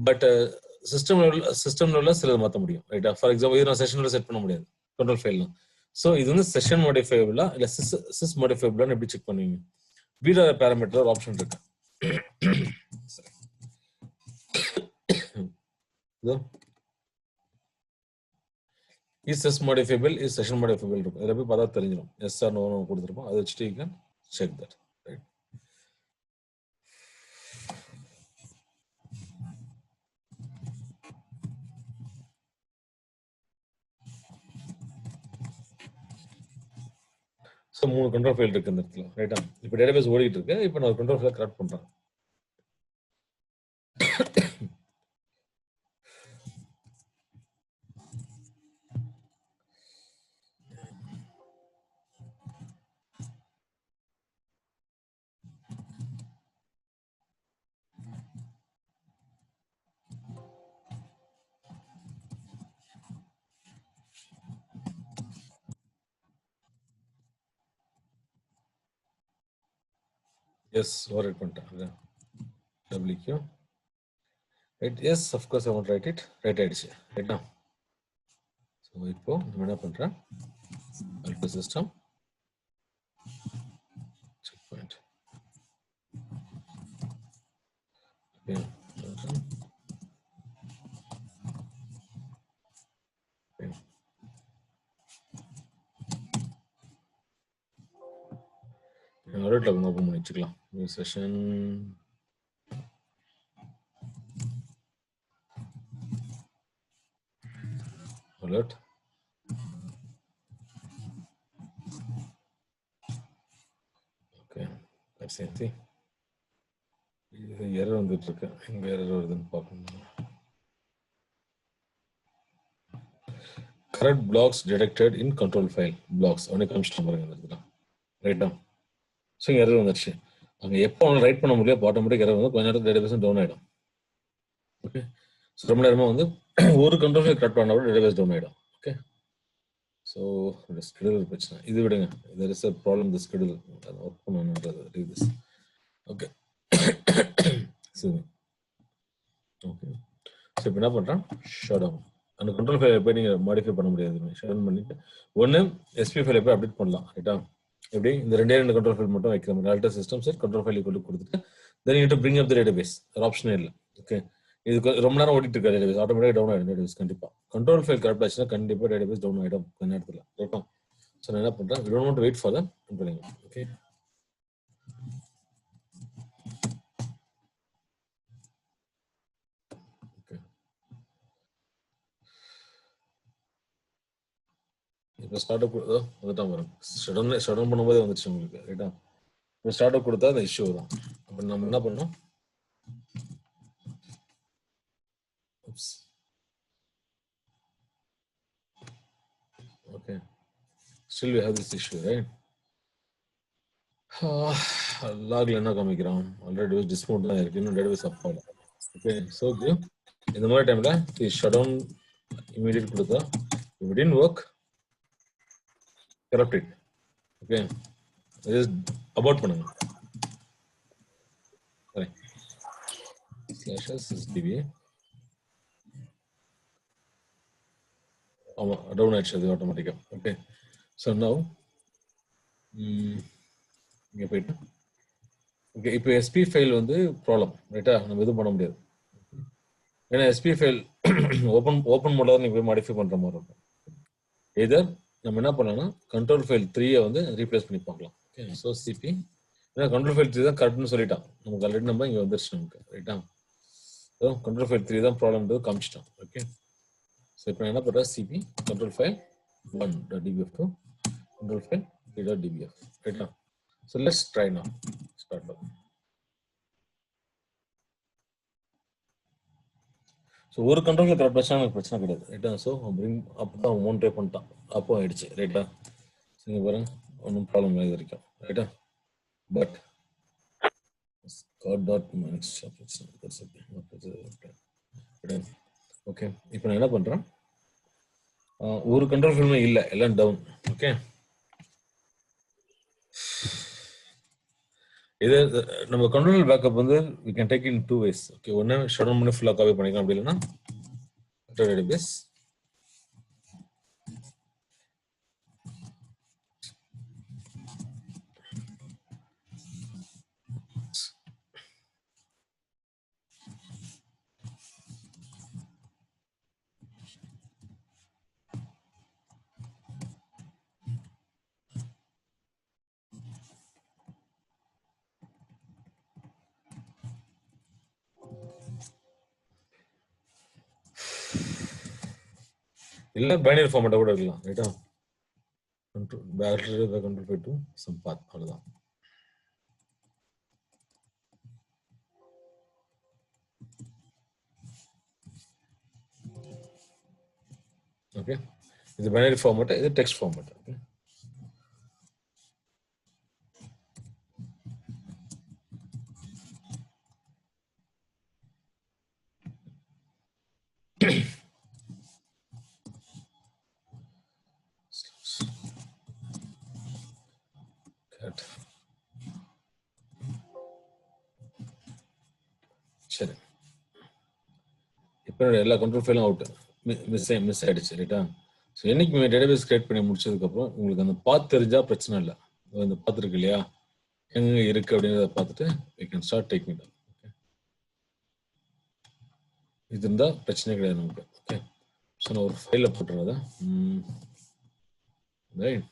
பட் சிஸ்டம் லெவலில் சிலது மாற்ற முடியும் ரைட்டா. ஃபார் எக்ஸாம்பிள் இது நான் செஷன் லெவலில் செட் பண்ண முடியாது கண்ட்ரோல் ஃபைல்லாம். ஸோ இது வந்து செஷன் மாடிஃபைபிளா இல்லை சிஸ் மாடிஃபைபிளான்னு எப்படி செக் பண்ணுவீங்க? வீட பேராமீட்டர் ஒரு ஆப்ஷன் இருக்கு. Is sis modifiable is session modifiable இருக்கும். இதில் போய் பார்த்தா தெரிஞ்சிடும். எஸ் ஆர் நோ கொடுத்துருப்போம். அதை வச்சுட்டு you can check that right. So 3 control file இருக்கு இந்த இடத்துல ரைட்டா. இப்போ டேட்டாபேஸ் ஓடிட்டு இருக்கு. இப்போ நான் ஒரு கண்ட்ரோல் ஃபைல் கிரியேட் பண்றேன். எஸ் ஓவர் பண்ணிட்டேன். W write. Yes of course I want write it. Write ஆயிடுச்சு ரைட்டா. ஸோ இப்போ நம்ம என்ன பண்றேன் alpha system check point alert log open பண்ணி வச்சுக்கலாம். New session alert okay let's see இது எரர் வந்துட்டு இருக்கு. எங்க எரர் வருதுன்னு பார்க்கணும். Correct blocks detected in control file blocks ஒன்னு காமிச்சிட்டு பாருங்க இந்த இடத்துல ரைட்டா. ஸோ இங்கே எரர் வந்துடுச்சு. அங்கே எப்போ அவங்க ரைட் பண்ண முடியும் ஆட்டோமேட்டிக் எரர் வந்து கொஞ்ச நேரத்தில் டேட்டாபேஸ் டவுன் ஆகிடும். ஓகே ஸோ ரொம்ப நேரமாக வந்து ஒரு கண்ட்ரோல் ஃபைல் கரெக்ட் பண்ணால் கூட டேட்டாபேஸ் டவுன் ஆகிடும். ஓகே ஸோ ஸ்கெடியூல் பிரச்சனை இது விடுங்க. there is a problem the schedule work பண்ணணுன்றது this ஓகே. ஓகே ஸோ இப்போ என்ன பண்ணுறேன் ஷட் டவுன். அந்த கண்ட்ரோல் ஃபைல் போய் நீங்கள் மாடிஃபை பண்ண முடியாது. ஷட் டவுன் பண்ணிட்டு ஒன்று எஸ்பி ஃபைலை போய் அப்டேட் பண்ணலாம் ரைட்டா. எப்படி இந்த 2 கண்ட்ரோல் ஃபைல் மட்டும் வைக்கிற மாதிரி alter system set control file கொடுத்துட்டு then you to bring up the database. ஒரு ஆப்ஷனே இல்லை. ஓகே இது ரொம்ப நேரம் ஓடிட்டு இருக்க டேட்டாபேஸ் ஆட்டோமேட்டிக் டவுன் ஆகிடும். டேட்டாபேஸ் கண்டிப்பாக கண்ட்ரோல் ஃபைல் கரெக்ட் ஆச்சுன்னா கண்டிப்பாக டேட்டாபேஸ் டவுன் ஆகிடும் கொஞ்ச நேரத்தில் ரைட்டா. ஸோ நான் என்ன பண்ணுறேன் we don't want to wait for that பண்ணுங்க. ஓகே ஸ்டார்ட் அப் வந்துட்டான் பாருங்க. ஷட் பண்ணும்போதே வந்துச்சு உங்களுக்கு. ரைட்டா? இப்போ ஸ்டார்ட் அப் கொடுத்தா அந்த இஷ்யூ வரும். அப்போ நம்ம என்ன பண்ணோம்? Okay. Still we have this issue, right? லாக்ல என்ன காமிக்கிறான்? ஆல்ரெடி டிஸ்மோட் தான் இருக்கு. இன்னும் டேட்டாபேஸ் அப் ஆகல. ஓகே, ஸோ இந்த மாதிரி டைம்ல ஷட் டவுன் இமீடியட் கொடுத்தா if it didn't work, corrupt it. Okay, abort பண்ணுங்க. Sorry. /sysdb. ஆமா, டவுன் ஆயிடுச்சு அது ஆட்டோமேட்டிக்கா. ஓகே, ஸோ நவ் இங்கே போயிட்டு ஓகே, இப்போ எஸ்பி ஃபைல் வந்து ப்ராப்ளம், ரைட்டா? நம்ம எதுவும் பண்ண முடியாது. ஏன்னா எஸ்பி ஃபைல் ஓப்பன் மோட்ல தான் நீங்கள் போய் மாடிஃபை பண்ணுற மாதிரி இருக்கும். எதர் நம்ம என்ன பண்ணலாம்னா கண்ட்ரோல் ஃபைல் 3 வந்து ரீப்ளேஸ் பண்ணி பார்க்கலாம். ஓகே, ஸோ சிபி, ஏன்னா கண்ட்ரோல் ஃபைல் 3 தான் கரெக்ட்னு சொல்லிட்டான் நமக்கு. ஆல்ரெடி நம்ம இங்கே வந்துருச்சு நமக்கு, ரைட்டா? ஸோ கண்ட்ரோல் ஃபைல் 3 தான் ப்ராப்ளம்ன்றது காமிச்சிட்டான். ஓகே, ஸோ இப்போ என்ன பண்ணுறேன்? CP control file 1.dbf2 control file 3.dbf, ரைட்டா? So let's try now. Start up. So ஒரு கண்ட்ரோல் கரெக்ட் வச்சா எனக்கு பிரச்சனை கிடையாது, ரைட்டா? ஸோ பிரிங் அப்போ தான் ஓன் ட்ரை பண்ணிட்டான், அப்போ ஆயிடுச்சு, ரைட்டா? நீங்க பாருங்க, ஒன்றும் ப்ராப்ளம் இல்லை இது வரைக்கும், ரைட்டா? பட் ஓகே, இப்போ நான் என்ன பண்றேன்? ஒரு கண்ட்ரோல் ஃபில்மே இல்லை, எல்லாம் டவுன். ஓகே, இது நம்ம கண்ட்ரோல் பேக்கப் வந்து we can take in two ways. Okay, ஒன்று ஷட் டவுன் பண்ணி ஃபுல்லாக காப்பி பண்ணிக்கலாம், அப்படி இல்லைன்னா டேட்டாபேஸ் இல்லை பைனரி ஃபார்மேட்டை கூட இருக்கலாம், ரைட்டா? கண்ட்ரோல் ஃபைல் டு சம் பாத், அவ்வளோதான். ஓகே, இது பைனரி ஃபார்மேட், இது டெக்ஸ்ட் ஃபார்மேட். ஓகே, சரி, இப்போ எல்லா கண்ட்ரோல் ஃபைலும் அவுட், மிஸ் ஆயிடுச்சு, ரைட்டா? ஸோ என்னைக்கு டேட்டாபேஸ் கிரியேட் பண்ணி முடிச்சதுக்கப்புறம் உங்களுக்கு அந்த பாத் தெரிஞ்சா பிரச்சனை இல்லை. அந்த பாத் இருக்கு இல்லையா, எங்க இருக்கு அப்படின்றத பார்த்துட்டு we can start taking it. Okay, இது இருந்தா பிரச்சனை கிடையாது நமக்கு. ஓகே, ஸோ நான் ஒரு ஃபைல போட்டுறதா, ரைட்?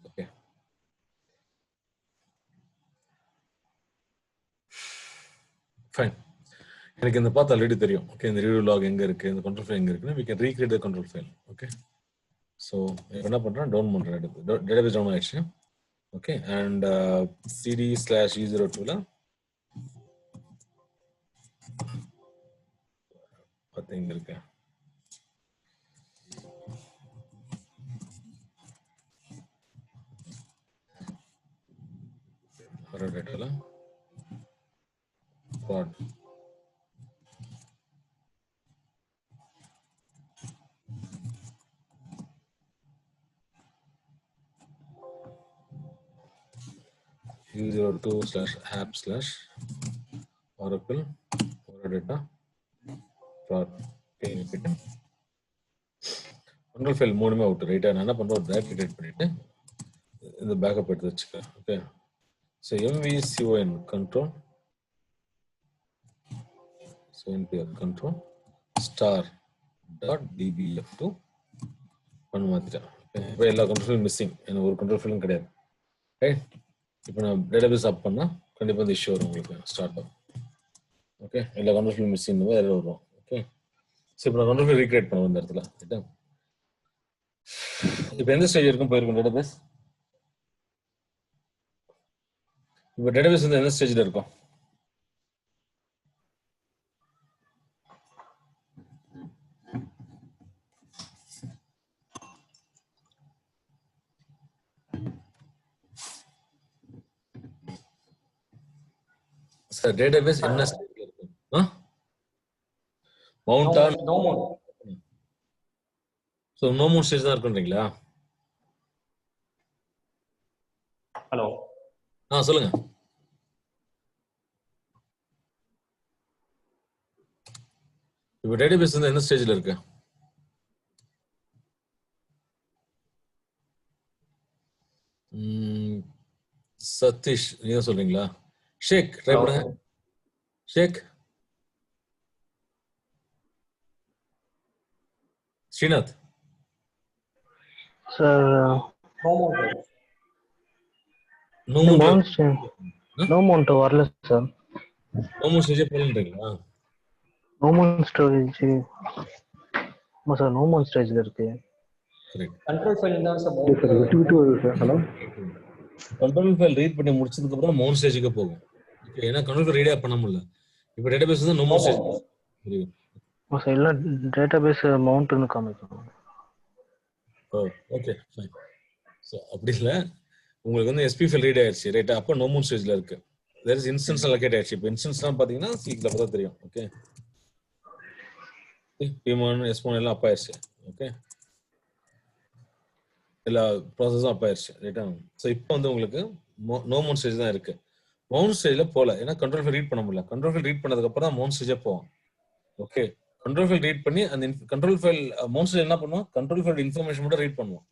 Okay, fine. எனக்கு இந்த பாத் ஆல்ரெடி தெரியும். ஓகே, இந்த ரிவ்யூ லாக் எங்க இருக்கு, இந்த கண்ட்ரோல் ஃபைல் எங்க இருக்குன்னு we can recreate the control file. Okay, so என்ன பண்றேன்? டவுன் பண்றேன், டேட்டாபேஸ் டவுன் ஆயிடுச்சு. ஓகே, அண்ட் cd/e02ல பார்த்து எங்க இருக்கு, வர டேட்டால prod e02/app/oracle data prod. Control file மூணுமே அவுட், ரைட்டா? நான் என்ன பண்றேன்? ஒரு டைரக்டரி கிரியேட் பண்ணிட்டு இந்த பேக்கப் எடுத்து வச்சுக்கிறேன். Okay, so mvcon control npm control star.dbf2 பண்ண மாத்திட்டேன். இப்போ எல்லா கண்ட்ரோல் ஃபைலும் மிஸ்ஸிங், எனக்கு ஒரு கண்ட்ரோல் ஃபைலும் கிடையாது, ரைட்? இப்போ நான் டேட்டாபேஸ் அப் பண்ணா கண்டிப்பா இந்த இஷ்யூ வரும் உங்களுக்கு ஸ்டார்ட் ஆகும். ஓகே, இல்லை கண்ட்ரோல் ஃபைல் மிஸ்ஸிங் எரர் வரும். ஓகே, ஸோ இப்போ நான் கண்ட்ரோல் ஃபைல் ரீக்ரியேட் பண்ணுவேன் இந்த இடத்துல. ரைட்டா, இப்போ எந்த ஸ்டேஜ் வரைக்கும் போயிருக்கும் டேட்டாபேஸ்? இப்போ டேட்டாபேஸ் வந்து எந்த ஸ்டேஜில் இருக்கும்? சார் டேட்டாபேஸ் என்ன ஸ்டேஜில் இருக்கும்? மவுண்டா? No mount. So no mount stage தான் இருக்குன்றீங்களா? ஹலோ, சொல்லுங்க. இப்போ டேட்டாபேஸ் வந்து எந்த ஸ்டேஜில் இருக்கு? சதீஷ் நீங்க சொல்றீங்களா? ஷேக் ட்ரை பண்ணுங்க. Shaik, Srinath sir no mount வரல சார். நோ மவுண்ட் ஸ்டேஜே போலன்றீங்களா? No mount storage. ஆமா சார், நோ மவுண்ட் ஸ்டேஜ்ல இருக்கு. கண்ட்ரோல் ஃபைல் தான் சார். விட்டு விட்டு வருது sir. Hello, control file read பண்ணி முடிச்சதுக்கு அப்புறம் மவுண்ட் ஸ்டேஜுக்கு போகும். ஓகே, ஏன்னா கண்ட்ரோல் ஃபைல் ரீடே பண்ண முடியல. இப்போ டேட்டாபேஸ் வந்து நோ மவுண்ட் ஸ்டேஜ். ஆமா சார், இல்ல டேட்டாபேஸ் மவுண்ட்னு காமிக்கும். Okay fine. ஸோ அப்படி இல்லை, உங்களுக்கு வந்து எஸ்பி ஃபைல் ரீட் ஆயிடுச்சு ரைட்டா, அப்போ நோ மவுண்ட் ஸ்டேஜ்ல இருக்கு. தேர் இஸ் இன்ஸ்டன்ஸ் அலோகேட் ஆயிடுச்சு. இப்போ இன்ஸ்டன்ஸ்லாம் பார்த்தீங்கன்னா சீக்கிரம் அப்போ தான் தெரியும். ஓகே, P1 S1 எல்லாம் அப் ஆயிடுச்சு. ஓகே, எல்லா ப்ராசஸும் அப் ஆயிடுச்சு ரைட்டா. ஸோ இப்போ வந்து உங்களுக்கு நோ மவுண்ட் ஸ்டேஜ் தான் இருக்கு. மவுண்ட் ஸ்டேஜ்ல போல, ஏன்னா கண்ட்ரோல் ஃபைல் ரீட் பண்ண முடியல. கண்ட்ரோல் ஃபைல் ரீட் பண்ணதுக்கு அப்புறம் தான் மவுண்ட் ஸ்டேஜே போவோம். ஓகே, கண்ட்ரோல் ஃபைல் ரீட் பண்ணி அந்த கண்ட்ரோல் ஃபைல் மவுண்ட் ஸ்டேஜ் என்ன பண்ணுவோம்? கண்ட்ரோல் ஃபைல் இன்ஃபர்மேஷன் மட்டும் ரீட் பண்ணுவோம்.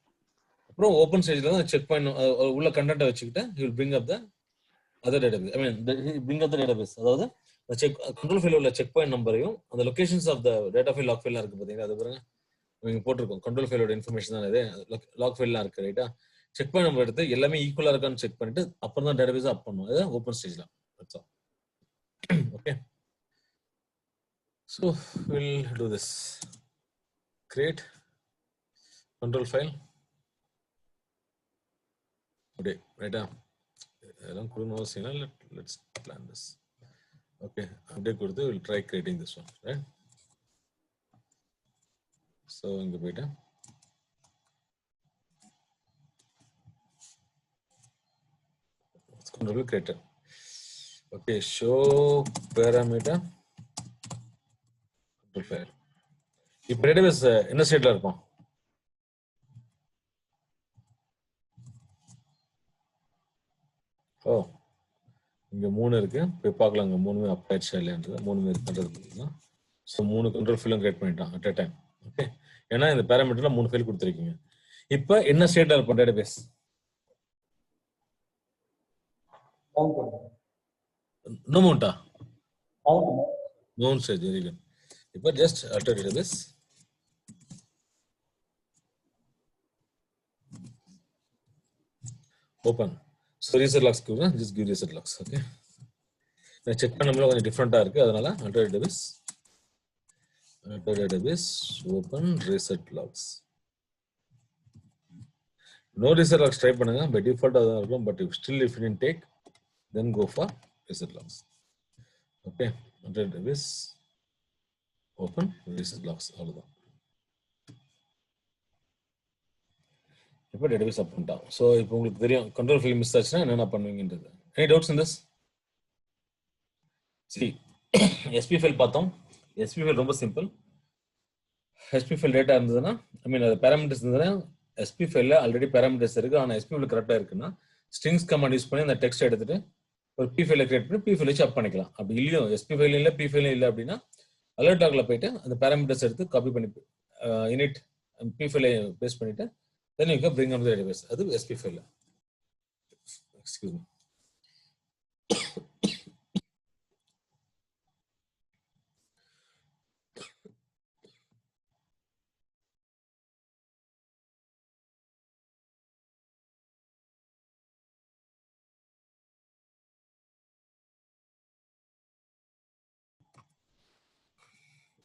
அப்புறம் ஓப்பன் ஸ்டேஜ்ல தான் செக் பண்ணி உள்ள கண்டென்ட்டை வச்சுக்கிட்டு he will bring up the other database. I mean bring up the database. அதாவது செக் கண்ட்ரோல் ஃபைல் உள்ள செக் பாயிண்ட் நம்பரையும் அந்த locations of the data file log ஃபைல்லாம் இருக்கு பாத்தீங்களா, அது பாருங்க நீங்க போட்டிருக்கோம். கண்ட்ரோல் ஃபைலோட இன்ஃபர்மேஷன் தான் இது. லாக் ஃபைல்லாம் இருக்கு ரைட்டா. செக் பாயிண்ட் நம்பர் எடுத்து எல்லாமே ஈக்குவலா இருக்கான்னு செக் பண்ணிட்டு அப்புறம் தான் டேட்டாபேஸ் அப் பண்ணுவோம். அது ஓப்பன் ஸ்டேஜ்ல. Okay, so we'll do this. Create control file. Okay, right now. Let's plan this. Okay, update கொடுத்து we'll try creating this one, right? So இங்க போய்ட்டு control creator. Okay, show parameter control file. இப்போ database என்ன ஸ்டேட்ல இருக்கும்? இங்க 3 இருக்கு. போய் பார்க்கலாம் அங்க 3மே அப் ஆயிடுச்சா இல்லையான்றது. 3மே இருக்குன்றது. ஸோ 3 கண்ட்ரோல் ஃபைலும் கிரியேட் பண்ணிட்டான் அட் அ டைம். ஓகே, ஏன்னா இந்த பேராமீட்டர்ல 3 ஃபைல் கொடுத்துருக்கீங்க. இப்போ என்ன ஸ்டேட்ல இருக்கும் டேட்டாபேஸ்? நோ மவுண்டா? Mount stage. Very good. இப்போ just alter database. Open. So reset logs கொடுங்க. Just give reset logs. Okay, நான் செக் பண்ணும்போது கொஞ்சம் டிஃப்ரெண்டா இருக்கு, அதனால alter database open reset logs. No reset logs try பண்ணுங்க. பை டிஃபால்ட் அதான் இருக்கும். But still if you didn't take then go for reset logs. Okay, அல்டர் டேட்டாபேஸ் ஓப்பன் ரீசெட் லாக்ஸ். அவ்வளவுதான். இப்போ டேட்டாபேஸ் அப் பண்ணிட்டான். ஸோ இப்போ உங்களுக்கு தெரியும் கண்ட்ரோல் ஃபைல் மிஸ் ஆச்சுன்னா என்னென்ன பண்ணுவீங்கன்றது. Any doubts in this? சி எஸ்பி ஃபைல் பார்த்தோம். எஸ்பி ஃபைல் ரொம்ப சிம்பிள். எஸ்பி ஃபைல் டேட்டா இருந்ததுன்னா, ஐ மீன் அது பேராமீட்டர்ஸ் இருந்ததுன்னா, எஸ்பி ஃபைல்ல ஆல்ரெடி பேராமீட்டர்ஸ் இருக்கு, ஆனால் எஸ்பி ஃபைல் கரெக்டாக இருக்குன்னா ஸ்ட்ரிங்ஸ் கமாண்ட் யூஸ் பண்ணி அந்த டெக்ஸ்ட் எடுத்துட்டு ஒரு பி ஃபைல கிரியேட் பண்ணி பி ஃபைல் வச்சு அப் பண்ணிக்கலாம். அப்படி இல்லையும் எஸ்பி ஃபைல் இல்லை பி ஃபைல் இல்லை அப்படின்னா அலர்ட் லாக்ல போயிட்டு அந்த பேராமீட்டர்ஸ் எடுத்து காப்பி பண்ணி இனிட் பி ஃபைலை பேஸ்ட் பண்ணிட்டு then you can bring up the database. அது SP file. Excuse me.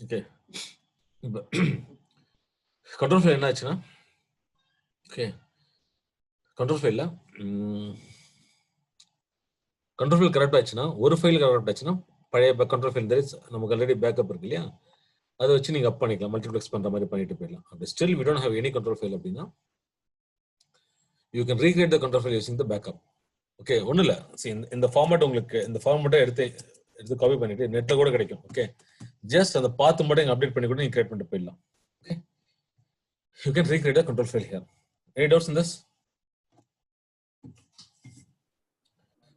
Okay, இப்போ கண்ட்ரோல் ஃபைல் என்ன ஆச்சுன்னா, ஓகே கண்ட்ரோல் ஃபைலில் கண்ட்ரோல் ஃபைல் கரெக்ட் ஆச்சுன்னா, ஒரு ஃபைல் கரெக்ட் ஆச்சுன்னா பழைய கண்ட்ரோல் ஃபைல் நமக்கு ஆல்ரெடி பேக்கப் இருக்கு இல்லையா, அதை வச்சு நீங்கள் அப் பண்ணிக்கலாம், மல்டிப்ளெக்ஸ் பண்ணுற மாதிரி பண்ணிட்டு போயிடலாம். அப்படி still we don't have any control file அப்படின்னா you can recreate the control file using the backup. Okay, ஒன்றும் இல்லை, இந்த ஃபார்மேட் உங்களுக்கு இந்த ஃபார்மேட்டை எடுத்து காப்பி பண்ணிட்டு நெட்டில் கூட கிடைக்கும். ஓகே, ஜஸ்ட் அதை பார்த்து மட்டும் இங்கே அப்டேட் பண்ணி கூட நீங்கள் கிரியேட் பண்ணிட்டு போயிடலாம். Okay, you can recreate a control file here. Any doubts in this?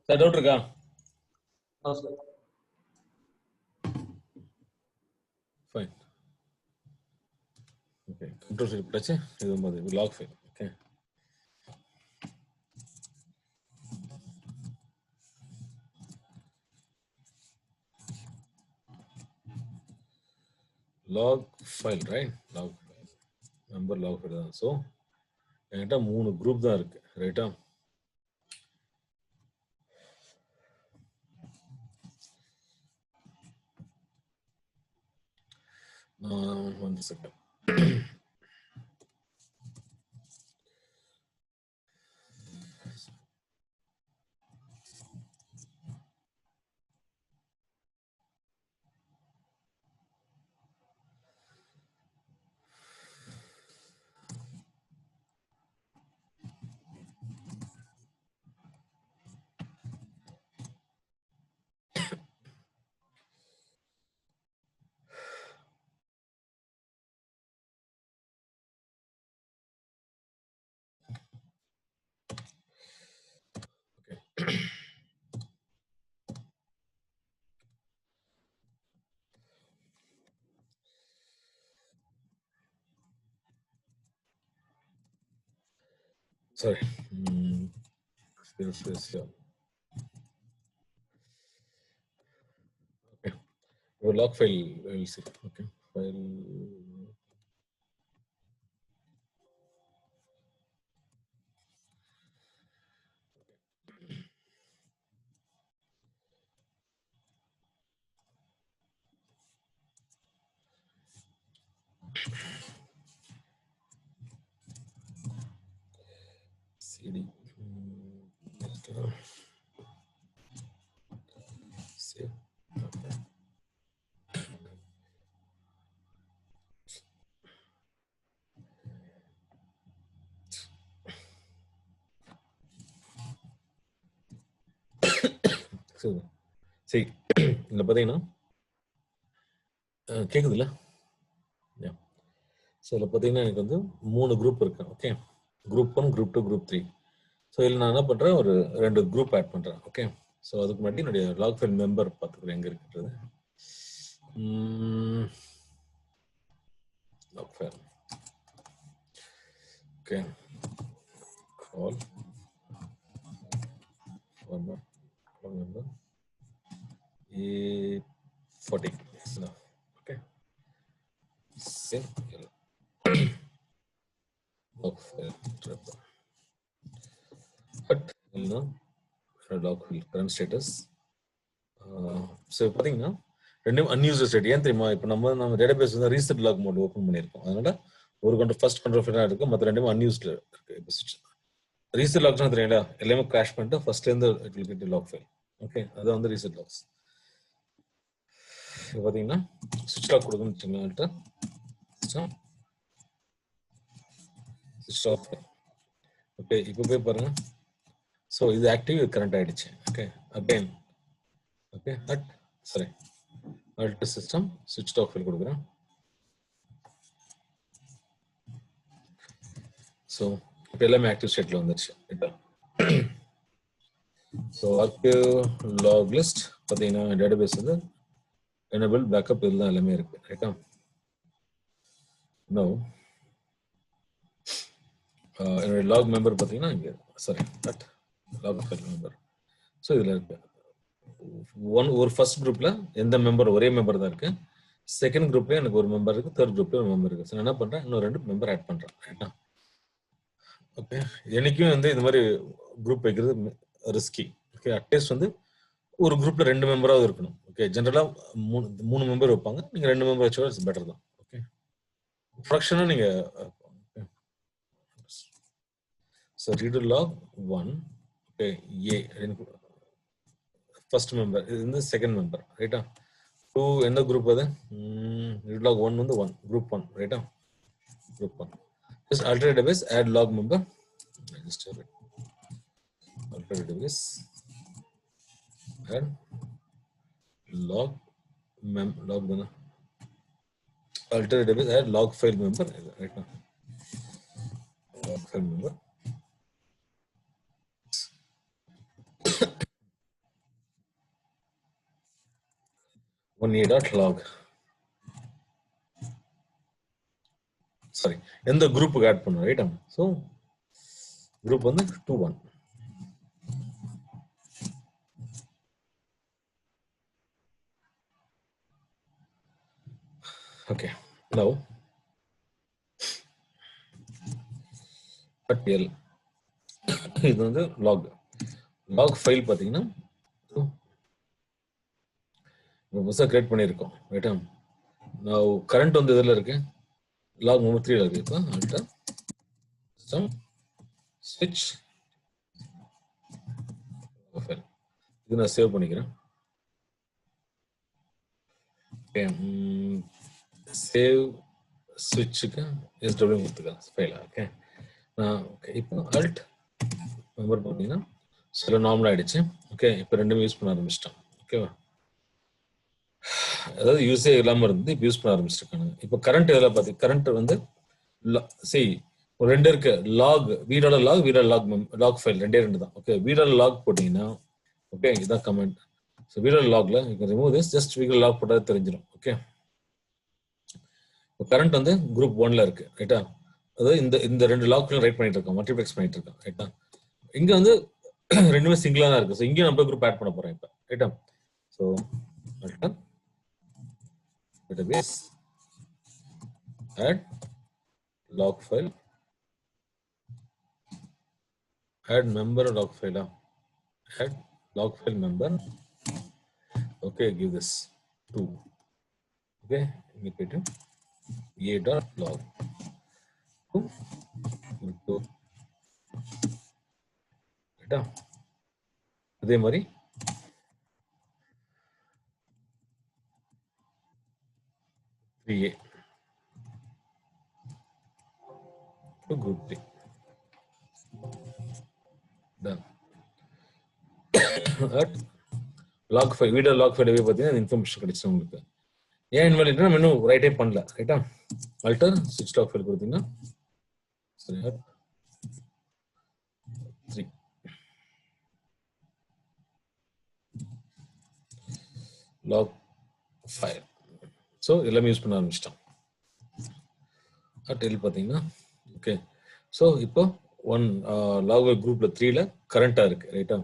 Sir doubt இருக்கா? ஃபைன். ஓகே, கண்ட்ரோல் ஃபைல் போட்டாச்சு. இது மாதிரி lock file. Okay, log file, right? Log file, number log file தான். ஸோ என்கிட்ட 3 group தான் இருக்கு, ரைட்டா? One second. Sorry. Space, yeah. Okay. Your log file, we'll see. Okay. File. CD. Save. Okay. சரி, இதில் பார்த்தீங்கன்னா கேட்குதுல்ல? ஸோ இதில் பார்த்தீங்கன்னா எனக்கு வந்து 3 குரூப் இருக்கு. Okay, group 1, group 2, group 3. So இதில் நான் என்ன பண்ணுறேன், ஒரு 2 குரூப் ஆட் பண்ணுறேன். ஓகே, ஸோ அதுக்கு முன்னாடி என்னுடைய லாக் ஃபைல் மெம்பர் பார்த்துக்கிறேன் எங்கே இருக்குன்றது. Lock file. Okay, all member A40. Okay, save. Log file but log file current status. So பாத்தீங்கன்னா ரெண்டும் unused state. ஏன் தெரியுமா, இப்போ நம்ம டேட்டாபேஸ் வந்து ரீசெட் லாக் மோட் ஓபன் பண்ணியிருக்கோம். அதனால ஒரு ஃபர்ஸ்ட் கண்ட்ரோல் ஃபைலா இருக்கு, மற்ற ரெண்டும் unused இருக்கு. இப்போ ரீசெட் லாக்ஸ்னா தெரியுங்களா, எல்லாமே கிராஷ் பண்ணிட்டு ஃபர்ஸ்ட்ல இருந்து it will get lock file. Okay, அதான் வந்து ரீசெட் லாக்ஸ். இப்போ பாத்தீங்கன்னா ஸ்விட்ச் லாக் கொடுக்கணும்னு வச்சுக்கோங்க. ஸ்விட்ச் ஆஃப். ஓகே, இப்போ போய் பாருங்க. ஸோ இது ஆக்டிவ், கரண்ட் ஆயிடுச்சு. Okay, again okay sorry Alt system ஸ்விட்ச் ஆஃப் ஃபைல் கொடுக்குறேன். ஸோ இப்போ எல்லாமே ஆக்டிவ் ஸ்டேட்ல வந்துருச்சு. ஸோ ஆக்டிவ் லாக் லிஸ்ட் பார்த்தீங்கன்னா டேட்டாபேஸ் வந்து எனேபிள் பேக்கப் இதெல்லாம் எல்லாமே இருக்கு. ரைட்டா? நோ என்னுடைய லாக் மெம்பர் பார்த்தீங்கன்னா இங்கே sorry lock file member. So இதில் இருக்கு ஒரு ஃபர்ஸ்ட் குரூப்ல எந்த மெம்பர், ஒரே மெம்பர் தான் இருக்கு. செகண்ட் குரூப்ல எனக்கு ஒரு மெம்பர் இருக்கு, தேர்ட் குரூப்ல ஒரு மெம்பர் இருக்கு. ஸோ என்ன பண்றேன், இன்னும் 2 மெம்பர் ஆட் பண்றேன். ரைட்டா? ஓகே, என்னைக்கும் வந்து இந்த மாதிரி குரூப் வைக்கிறது ரிஸ்கி. ஓகே, அட்லீஸ்ட் வந்து ஒரு குரூப்ல 2 மெம்பராவது இருக்கணும். ஓகே, ஜெனரலா 3 மெம்பர் வைப்பாங்க. நீங்க 2 மெம்பர் வச்சா இட்ஸ் பெட்டர் தான். ஓகே, ப்ரொடக்ஷனா நீங்க so read log 1. Okay, A first member, இது வந்து செகண்ட் மெம்பர், ரைட்டா? 2 எந்த குரூப் அது? read log 1 வந்து 1 குரூப் 1, ரைட்டா? Group 1 just alter database, add log member, just alter database, add log log dana alter database, add log file member, right now log file member 1a.log, sorry, எந்த குரூப்புக்கு add பண்ணணும், ரைட்டா? So group வந்து 2-1. Okay, now pl இது வந்து lock file பார்த்தீங்கன்னா புதுசாக create பண்ணியிருக்கோம், ரைட்டா? நான் கரண்ட் வந்து இதில் இருக்கு, லாக் மெம்பர் 3 இருக்கு. இப்போ அல்டர் சிஸ்டம் ஸ்விட்ச் ஃபைல், இது நான் சேவ் பண்ணிக்கிறேன். ஓகே, சேவ் ஸ்விட்சுக்கு எஸ்டபிள்யூ கொடுத்துக்கலாம் ஃபைல். ஓகே, ஓகே, இப்போ அல்ட் மெம்பர் பார்த்தீங்கன்னா சில நார்மல் ஆயிடுச்சு. ஓகே, இப்போ ரெண்டுமே யூஸ் பண்ண ஆரம்பிச்சிட்டோம். ஓகேவா? அதாவது யூஸே இல்லாமல் இருந்து இப்போ யூஸ் பண்ண ஆரம்பிச்சிருக்காங்க. இப்போ கரண்ட் இதில் பார்த்து கரண்ட் வந்து ஒரு 2 இருக்கு, லாக் வீடோட லாக் ஃபைல் 2 தான். ஓகே, வீடோட லாக் போட்டீங்கன்னா, ஓகே, இதுதான் கமெண்ட். ஸோ வீடோட லாக்ல ரிமூவ் திஸ், ஜஸ்ட் வீடோட லாக் போட்டால் தெரிஞ்சிடும். ஓகே, கரண்ட் வந்து குரூப் 1ல இருக்கு, ரைட்டா? அதாவது இந்த 2 லாக்ல ரைட் பண்ணிட்டு இருக்கோம், மல்டிப்ளெக்ஸ் பண்ணிட்டு இருக்கோம், ரைட்டா? இங்க வந்து ரெண்டுமே சிங்கிளா தான் இருக்கு. ஸோ இங்கே நம்ம குரூப் ஆட் பண்ண போறோம் இப்போ, ரைட்டா? So database add log file, add member log file, add log file member. Okay, give this 2. Okay, repeat a.log 2, ரைட்டா? அதே மாதிரி to group 3. Done. At log file, video lock file பார்த்தீங்கன்னா இன்ஃபர்மேஷன் கிடைச்சிடும் உங்களுக்கு. ஏன் இன்வாலிட்னா நம்ம இன்னும் ரைட்டே பண்ணல, ரைட்டா? அல்டர் ஸ்விட்ச் லாக் ஃபைல் கொடுத்தீங்கன்னா சரி, 3 லாக் ஃபைல். ஸோ எல்லாமே யூஸ் பண்ண ஆரம்பிச்சிட்டோம். டெல் பார்த்தீங்கன்னா ஓகே. ஸோ இப்போ 1 லாக் குரூப்ல 3ல கரண்டா இருக்கு, ரைட்டா?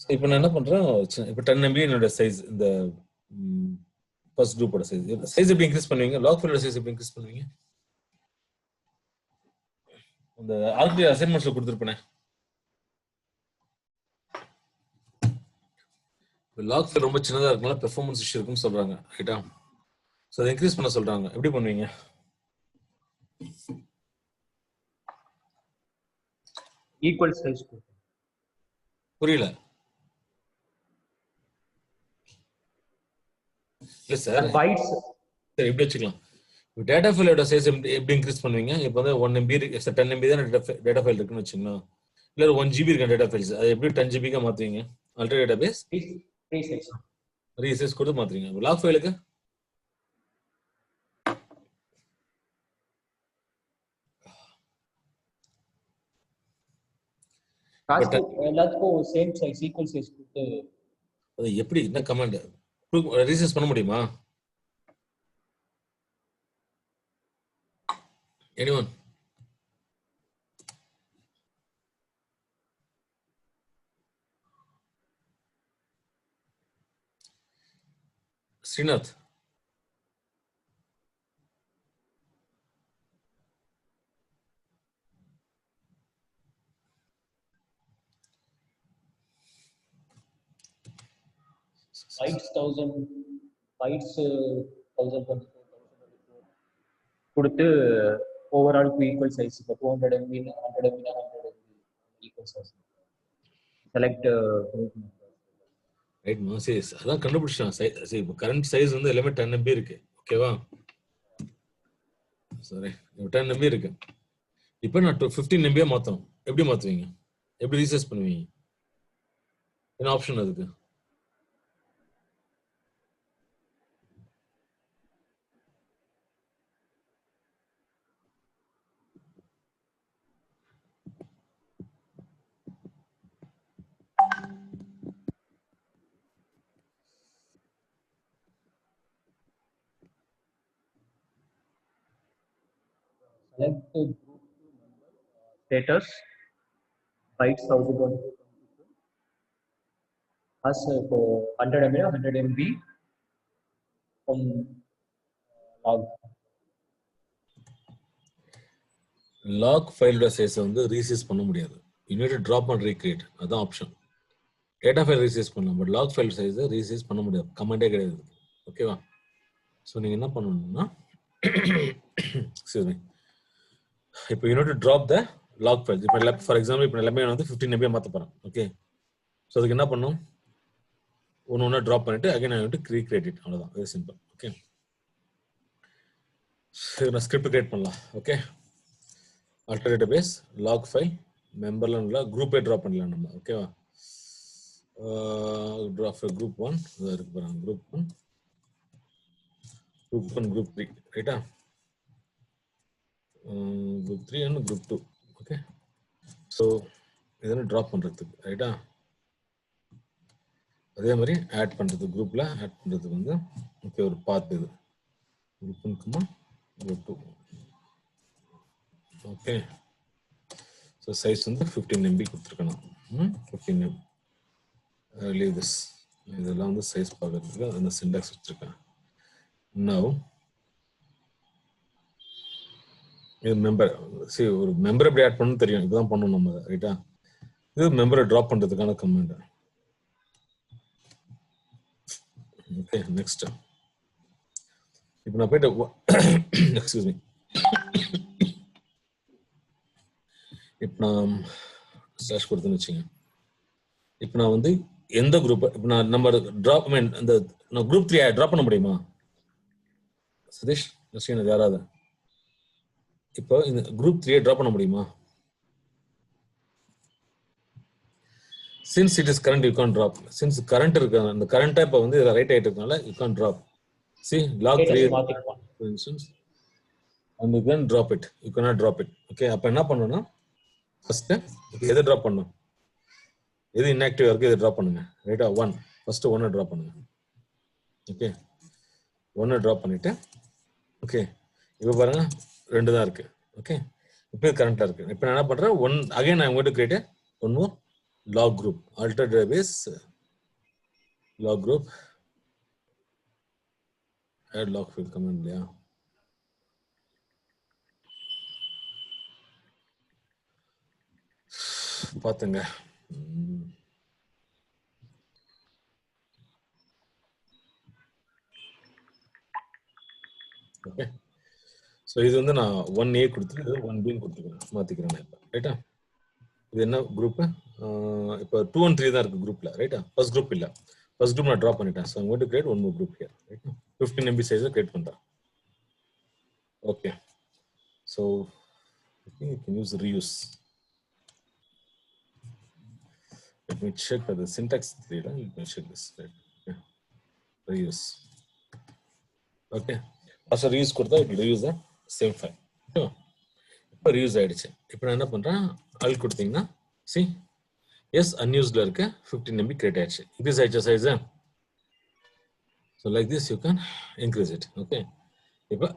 ஸோ இப்போ நான் என்ன பண்றேன், இப்போ 10 MB என்னோட சைஸ், இந்த ஃபர்ஸ்ட் குரூப்போட சைஸ் எப்படி இன்க்ரீஸ் பண்ணுவீங்க? லாக் ஃபைலோட சைஸ் எப்படி இன்க்ரீஸ் பண்ணுவீங்க? அந்த ஆல்ரெடி அசைன்மெண்ட்ஸ்ல கொடுத்துருப்பேனே, லாக் ஃபைல் ரொம்ப சின்னதா இருக்கனால பெர்ஃபார்மன்ஸ் இஷ்யூ இருக்குன்னு சொல்றாங்க, ரைட்டா? ஸோ அதை இன்க்ரீஸ் பண்ண சொல்றாங்க. எப்படி பண்ணுவீங்க? ஈக்குவல் சைஸ் புரியல. இல்ல சார், பைட்ஸ் சரி எப்படி வச்சுக்கலாம். டேட்டா ஃபைலோட சைஸ் எப்படி இன்க்ரீஸ் பண்ணுவீங்க? இப்போ வந்து 1 MB 10 MB தான் டேட்டா ஃபைல் இருக்குன்னு வச்சுங்களா, இல்ல 1 GB இருக்க டேட்டா ஃபைல்ஸ், அது எப்படி 10 GB மாத்துவீங்க? அல்டர் டேட்டாபேஸ் ரீசைஸ் கொடுத்து மாத்துவீங்க. லாக் ஃபைலுக்கு எல்லாத்துக்கும் சேம் சைஸ் ஈக்குவல் சைஸ் கொடுத்து அது எப்படி, என்ன கமாண்ட் ரீசைஸ் பண்ண முடியுமா? எனிவன்? ஸ்ரீநாத், bytes 1000 bytes 1024 கொடுத்து ஓவரால் ஈக்குவல் சைஸ் இப்போ 200 MB 100 MB 100 MB equal size select right size அதான் கண்டுபிடிச்சான். இப்போ கரண்ட் சைஸ் வந்து எல்லாமே 10 MB இருக்கு. ஓகேவா? சாரி 10 MB இருக்கு. இப்போ நான் 15 MB மாத்தணும். எப்படி மாத்துவீங்க? எப்படி ரீசைஸ் பண்ணுவீங்க? என்ன ஆப்ஷன் அதுக்கு? select group status bytes 1024 as இப்போ 100 MB 100 MB from லாக் ஃபைலோட சைஸை வந்து ரீசைஸ் பண்ண முடியாது. You need to drop and recreate. அதான் ஆப்ஷன். டேட்டா ஃபைல் ரீசைஸ் பண்ணலாம், பட் லாக் ஃபைல் சைஸை ரீசைஸ் பண்ண முடியாது. கமெண்டே கிடையாது. ஓகேவா? ஸோ நீங்கள் என்ன பண்ணணும்னா எக்ஸ்கியூஸ் மீ, இப்போ you need to drop the lock file. இப்போ ஃபார் எக்ஸாம்பிள் இப்போ எல்லாமே வந்து 15 MB மாற்ற போகிறேன். ஓகே, ஸோ அதுக்கு என்ன பண்ணும்? ஒன்று ஒன்றா ட்ராப் பண்ணிட்டு again I want to recreate it. அவ்வளோதான், வெரி சிம்பிள். ஓகே, நான் ஸ்கிரிப்ட் கிரியேட் பண்ணலாம். Okay, alter database log file memberல குரூப்பே ட்ரா பண்ணலாம் நம்ம. ஓகேவா? ட்ராப் குரூப் 1 இருக்கு பாருங்க. குரூப் 1 குரூப் 3 ரைட்டா? Group 3 and group 2. Okay, so இதெல்லாம் ட்ராப் பண்ணுறதுக்கு ரைட்டா? அதே மாதிரி ஆட் பண்ணுறது, குரூப்பில் ஆட் பண்ணுறதுக்கு வந்து ஓகே ஒரு பாத் இது group 1 group 2. Okay, so size வந்து 15 MB கொடுத்துருக்கணும். 15 MB. Leave this. இதெல்லாம் வந்து சைஸ் பார்க்கறதுக்கு அந்த சிண்டாக்ஸ் வச்சுருக்கேன். நவ் இது மெம்பர். சரி, ஒரு மெம்பர் எப்படி ஆட் பண்ணணும்னு தெரியும். இதுதான் பண்ணணும் நம்ம, ரைட்டா? இது மெம்பரை ட்ராப் பண்ணுறதுக்கான கமெண்ட். Okay, next. இப்போ நான் போயிட்டு எக்ஸ்கியூஸ் மீ, இப்போ நான் ஸ்லாஷ் கொடுத்துன்னு வச்சுங்க. இப்போ நான் வந்து எந்த குரூப் இப்போ நான் நம்ம ட்ராப் மீன் அந்த நான் குரூப் 3 ட்ராப் பண்ண முடியுமா? சதீஷ் நஸ்ரீன் யாராவது இப்போ இந்த குரூப் 3 ட்ராப் பண்ண முடியுமா? Since it is current you can't drop. Since current இருக்கு, அந்த கரண்ட் இப்போ வந்து ரைட் ஆயிட்டு இருக்கனால you can't drop. See log 3 for instance and you can drop it. You cannot drop it. Okay, அப்ப என்ன பண்ணனும்னா ஃபர்ஸ்ட் எதை ட்ராப் பண்ணனும்? எது inactive இருக்கு எதை ட்ராப் பண்ணுங்க. ரைட்டா? 1 ஃபர்ஸ்ட் 1 ட்ராப் பண்ணுங்க. ஓகே, 1 ட்ராப் பண்ணிட்டு ஓகே, இப்போ பாருங்க 2 தான் இருக்கு. ஓகே, இப்போ கரண்ட்ல இருக்கு. இப்போ நான் என்ன பண்றேன்? 1 again I am going to create one more log group. Alter database log group add log file command. Yeah, பாத்துங்க. ஓகே, ஸோ இது வந்து நான் 1A கொடுத்துட்டு 1B கொடுத்துக்கிறேன், மாற்றிக்கிறேன் இப்போ. ரைட்டா? இது என்ன குரூப்பு? இப்போ 2 and 3 தான் இருக்கு குரூப்ல. ரைட்டா? ஃபர்ஸ்ட் குரூப் இல்லை. ஃபர்ஸ்ட் குரூப் நான் ட்ராப் பண்ணிட்டேன். So I'm going to create one more group here. ரைட்டா? 15 MB சைஸை கிரியேட் பண்ணுறேன். Okay, so I think you can use reuse. Let me check the syntax. You can check this. Right? Okay. Reuse. Okay. After reuse கொடுத்தா it will reuse the same file. இப்போ reuse ஆயிடுச்சு. இப்போ நான் என்ன பண்றேன்? All கொடுத்தீங்கன்னா see yes unused இருக்கு 15 MB create ஆயிடுச்சு. Increase ஆயிடுச்சு size. So like this you can increase it. Okay. இப்போ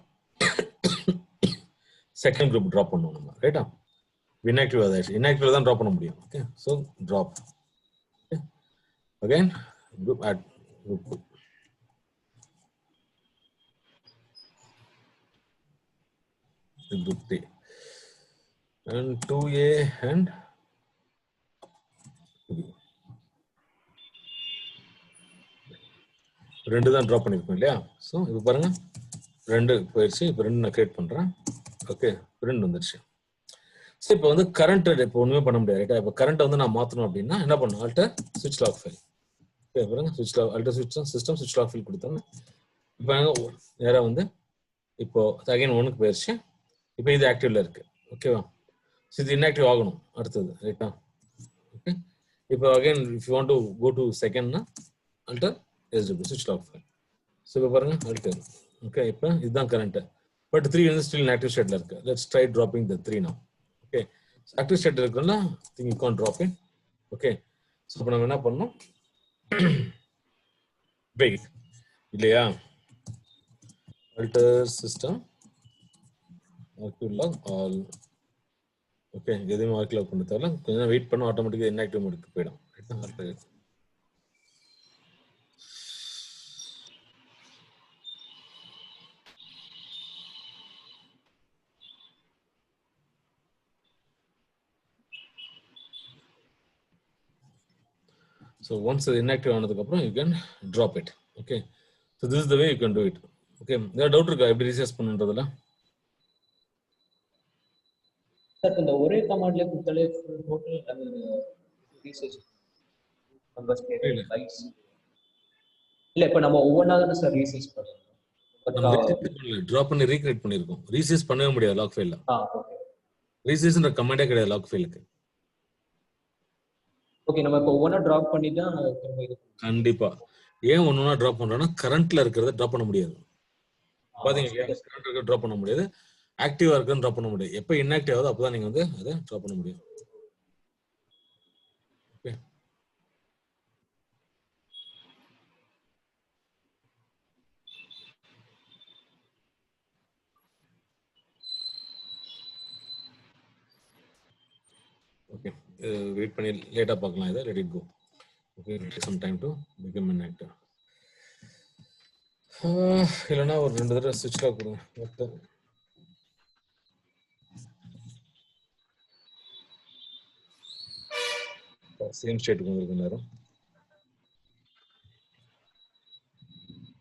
செகண்ட் குரூப் ட்ராப் பண்ணுவோம் நம்ம. ரைட்டா? inactive ஆயிடுச்சு. inactive தான் ட்ராப் பண்ண முடியும். Okay, so drop. Okay. Again group add group 2. Group 3 and 2A and 2B. 2 தான் ட்ராப் பண்ணிருக்கோம் இல்லையா? ஸோ இப்போ பாருங்க 2 போயிடுச்சு. இப்போ 2 நான் கிரியேட் பண்றேன். ஓகே 2 வந்துருச்சு. ஸோ இப்போ வந்து கரண்ட் இப்போ ஒண்ணுமே பண்ண முடியாது ரைட்டா? இப்போ கரண்ட் வந்து நான் மாத்தணும் அப்படின்னா என்ன பண்ணணும்? ஆல்டர் சுவிட்ச் லாக் ஃபைல். பாருங்க சுவிட்ச் லாக் ஆல்டர் சுவிட்ச் சிஸ்டம் சுவிட்ச் லாக் ஃபைல் கொடுத்தோம். இப்போ நேரா வந்து இப்போ அகைன் 1க்கு போயிடுச்சு. இப்போ இது ஆக்டிவ்ல இருக்கு. ஓகேவா? ஸோ இது இன்ஆக்டிவ் ஆகணும் அடுத்தது ரைட்டா? ஓகே இப்போ again if you want to go to செகண்ட்னா ஆல்டர் எஸ்டபிள்யூ சுவிட்ச் லாக் ஃபைல். ஸோ இப்போ பாருங்க ஆல்டர். ஓகே இப்போ இதுதான் கரண்ட். பட் 3 வந்து ஸ்டில் ஆக்டிவ் ஸ்டேட்ல இருக்கு. Let's try dropping the 3 now. Okay active state இருக்குன்னா think you can't drop in. Okay so இப்போ நம்ம என்ன பண்ணணும்? வெயிட் இல்லையா? alter system active log all. Okay எதுவுமே ஆர்க் லாக் பண்ண தேவையில்ல. கொஞ்ச நேரம் வெயிட் பண்ண ஆட்டோமேட்டிக்காக இன்ஆக்டிவ் மோடுக்கு போயிடும். So once the inactive ஆனதுக்கு அப்புறம் you can drop it. Okay. So this is the way you can do it. Okay. there doubt இருக்கா எப்படி ரீசெட் பண்ணுன்றதுல? சார் இந்த ஒரே கமாண்ட்ல கொடுத்தாலே டோட்டல் ரீசெட் நம்பர்ஸ் பைட்ஸ் இல்ல இப்போ நம்ம ஒவ்வொன்றா தான சார் ரீசெட் பண்ணணும். நம்ம ரீசெட் பண்ணல, டிராப் பண்ணி ரீக்ரியேட் பண்ணிருக்கோம். ரீசெட் பண்ணவே முடியாது லாக் ஃபைல்ல. ஓகே ரீசெட்ன்ற கமாண்டே கிடையாது லாக் ஃபைலுக்கு. ஓகே நம்ம இப்போ ஒவ்வொன்றா டிராப் பண்ணி தான் கண்டிப்பா. ஏன் ஒவ்வொன்றா டிராப் பண்றோம்னா கரண்ட்ல இருக்கிறத டிராப் பண்ண முடியாது. பாத்தீங்க கரண்ட் இருக்க டிராப் பண்ண முடியாது. ஆக்டிவா இருக்குன்னு டிராப் பண்ண முடியாது. எப்ப இன்ஆக்டிவ் ஆகுதோ அப்பதான் நீங்க வந்து அதை டிராப் பண்ண முடியும். ஓகே ஓகே வெயிட் பண்ணி லேட்டா பார்க்கலாம். இதை let it go. Okay some time to become inactive. இல்லைன்னா ஒரு 2 தடவை சுவிட்ச் லாக் கொடுங்க. சேம் ஸ்டேட்டுக்கு வந்திருக்கு நேரம்.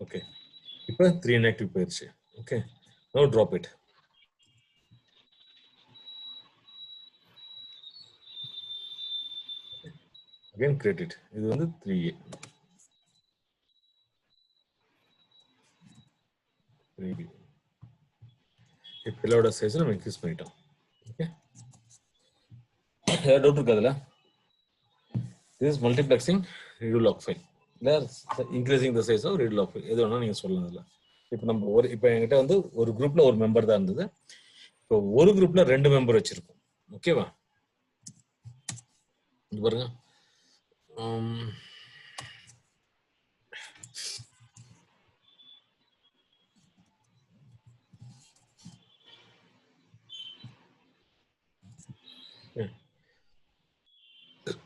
ஓகே இப்போ 3 inactive போயிடுச்சு. Okay no drop it. Again create it. இது வந்து 3A. 3B. இப்போ பில்லோட சைஸ் நம்ம இன்க்ரீஸ் பண்ணிட்டோம். ஓகே ஏதாவது டவுட் இருக்கு அதுல? This is multiplexing redo log file. Increasing the size of redo log file. எது வேணா நீங்க சொல்லலாம் அதுல. இப்போ நம்ம இப்போ என்கிட்ட வந்து ஒரு குரூப்ல ஒரு மெம்பர் தான் இருந்தது. இப்போ ஒரு குரூப்ல 2 மெம்பர் வச்சிருக்கோம். ஓகேவா? இது பாருங்க.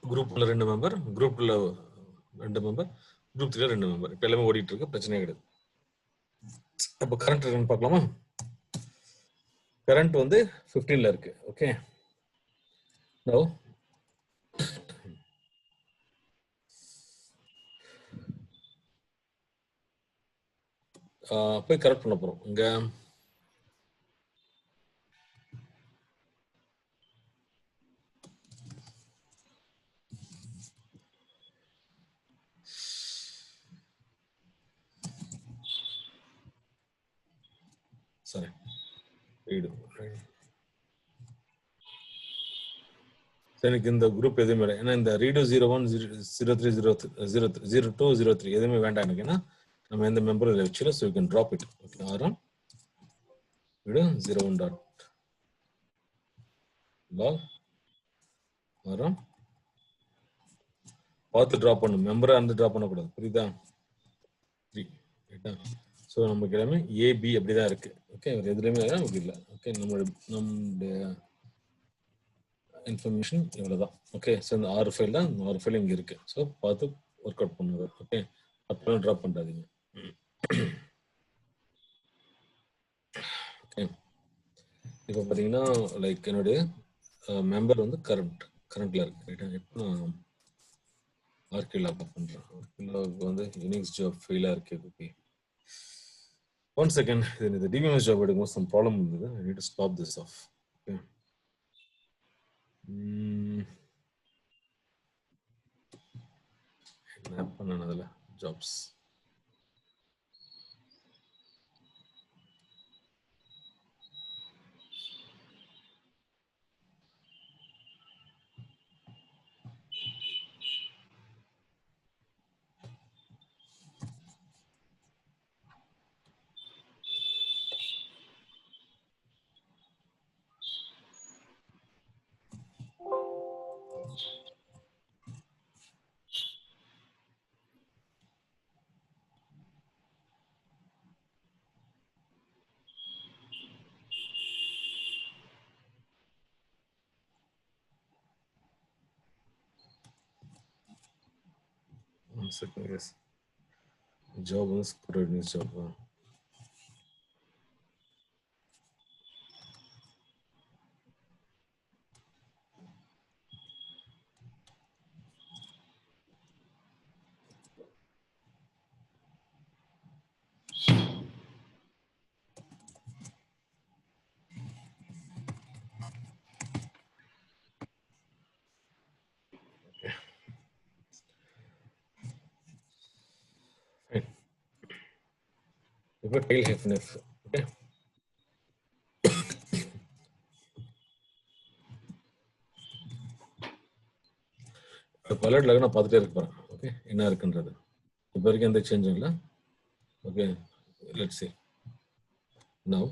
குரூப்ல 2 மெம்பர், குரூப்ல 2 மெம்பர், குரூப் 3ல 2 மெம்பர். இப்போ எல்லாமே ஓடிட்டு இருக்கு, பிரச்சனையே கிடையாது. அப்போ கரண்ட் என்னன்னு பார்க்கலாமா? கரண்ட் வந்து 15ல இருக்கு. ஓகே நோ போய் கரெக்ட் பண்ண போறோம். இங்க சரி ரீடு. எனக்கு இந்த குரூப் எதுவுமே இல்லை. ஏன்னா இந்த ரீடு 01 03 02 03 எதுவுமே வேண்டாம் எனக்கு. ஏன்னா நம்ம எந்த மெம்பரும் இல்லை வச்சுல. So you can drop it. Okay ஆரம் ரீடு 01 டாட் லாக் ஆரம் பார்த்து ட்ராப் பண்ணும். மெம்பரா இருந்து ட்ராப் பண்ணக்கூடாது. புரியுதா? 3 ரைட்டா? ஸோ நமக்கு எல்லாமே ஏபி அப்படிதான் இருக்கு. ஓகே எதுலையுமே நமக்கு இல்லை. ஓகே நம்மளுடைய இன்ஃபர்மேஷன் இவ்வளவுதான். ஓகே ஸோ இந்த 6 ஃபைல் தான். 6 ஃபைல் இங்கே இருக்கு. ஸோ பார்த்து ஒர்க் அவுட் பண்ணுங்க. ஓகே அப்பெல்லாம் ட்ராப் பண்ணாதீங்க. ஓகே இப்போ பார்த்தீங்கன்னா லைக் என்னுடைய மெம்பர் வந்து கரண்ட்ல இருக்கு. ரைட்டா? இப்போ ஆர்கிலாக் பண்றேன். ஆர்கிலாக் வந்து யூனிக்ஸ் ஜாப் ஃபெயிலா இருக்கு. Okay, one second. இது டிபிஎம்எஸ் ஜாப் எடுக்கும்போது சம் ப்ராப்ளம் இருந்தது. I need to stop this off. Okay, என்ன பண்ணேன் அதில் jobs. One second. Yes, job வந்து ஸ்கூட்டர் நியூஸ் ஜாப். இப்போ tail hyphen f. ஓகே, பலட்ல நான் பார்த்துட்டே இருப்பேன். ஓகே, என்ன இருக்குன்றது இப்போ வரைக்கும் எந்த சேஞ்சும் இல்லை. Okay, let's see now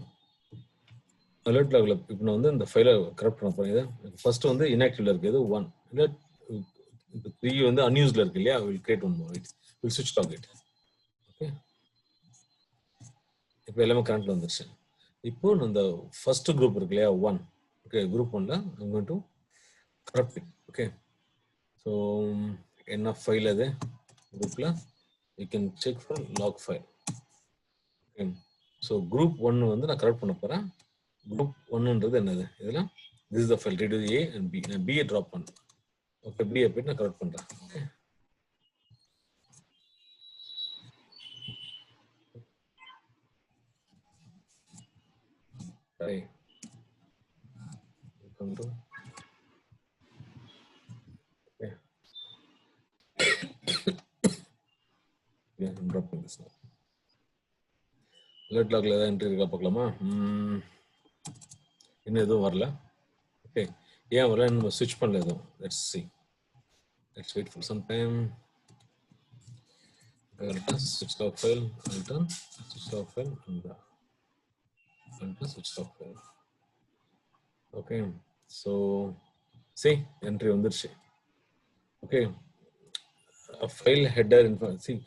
alert logல இப்போ நான் வந்து இந்த ஃபைலை கரெக்ட் பண்ண போறேன். ஃபர்ஸ்ட் வந்து inactiveல இருக்குது 1, இல்ல இப்போ 3 வந்து unused இருக்கு இல்லையா. will create one more. will switch log it. Okay, இப்போ எல்லாமே கரண்ட்ல வந்துருச்சு. இப்போ இந்த ஃபர்ஸ்ட் குரூப் இருக்கு இல்லையா 1. ஓகே, குரூப் 1ல I'm going to corrupt it. Okay, so என்ன ஃபைல் அது குரூப்ல you can check for log file. Okay, so group 1 வந்து நான் கரெக்ட் பண்ண போறேன். குரூப் 1ன்றது என்னது, இதெல்லாம் this is the file read a and b. நான் b ட்ராப் பண்றேன். ஓகே, b போய் நான் கரெக்ட் பண்றேன். ஓகே, சரி, welcome to. Okay, yeah, I'm dropping this now. alert logல ஏதாவது என்ட்ரி இருக்கா பார்க்கலாமா. இன்னும் எதுவும் வரல. ஓகே, ஏன் வரல, நம்ம ஸ்விட்ச் பண்ணல எதுவும். Let's see, let's wait for some time. switch log file, return switch log file and switch log file. Okay, so see entry வந்துருச்சு. ஓகே, ஃபைல் ஹெட்டர் see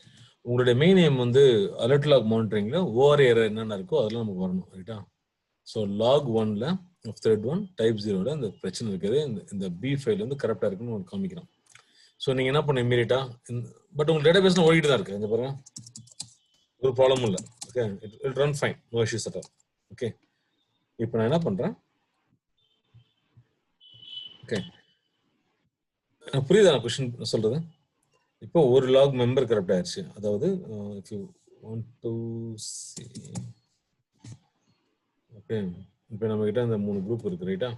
உங்களுடைய மெயின் நேம் வந்து alert log மானிட்டரிங்ல ஓவர் எரர் என்னென்ன இருக்கோ அதெல்லாம் நமக்கு வரணும். ரைட்டா. So log 1ல thread 1 type 0ல இந்த பிரச்சனை இருக்குது. இந்த பி ஃபைல் வந்து கரெக்டாக இருக்குன்னு உங்களுக்கு காமிக்கிறோம். ஸோ நீங்கள் என்ன பண்ண இமீடியட்டா, பட் உங்கள் டேட்டா பேஸ்ல ஓடிட்டு தான் இருக்கு. இந்த பாருங்க, ஒரு ப்ராப்ளமும் இல்லை. Okay, it run fine, no issues at all. Okay, இப்போ நான் என்ன பண்றேன். ஓகே, புரியுதா நான் கொஸ்டின் சொல்றது. இப்போ ஒரு லாக் மெம்பர் கரெக்ட் ஆயிடுச்சு. அதாவது if you want to see, okay, இப்போ நம்ம கிட்ட அந்த 3 குரூப் இருக்கு. ரைட்டா,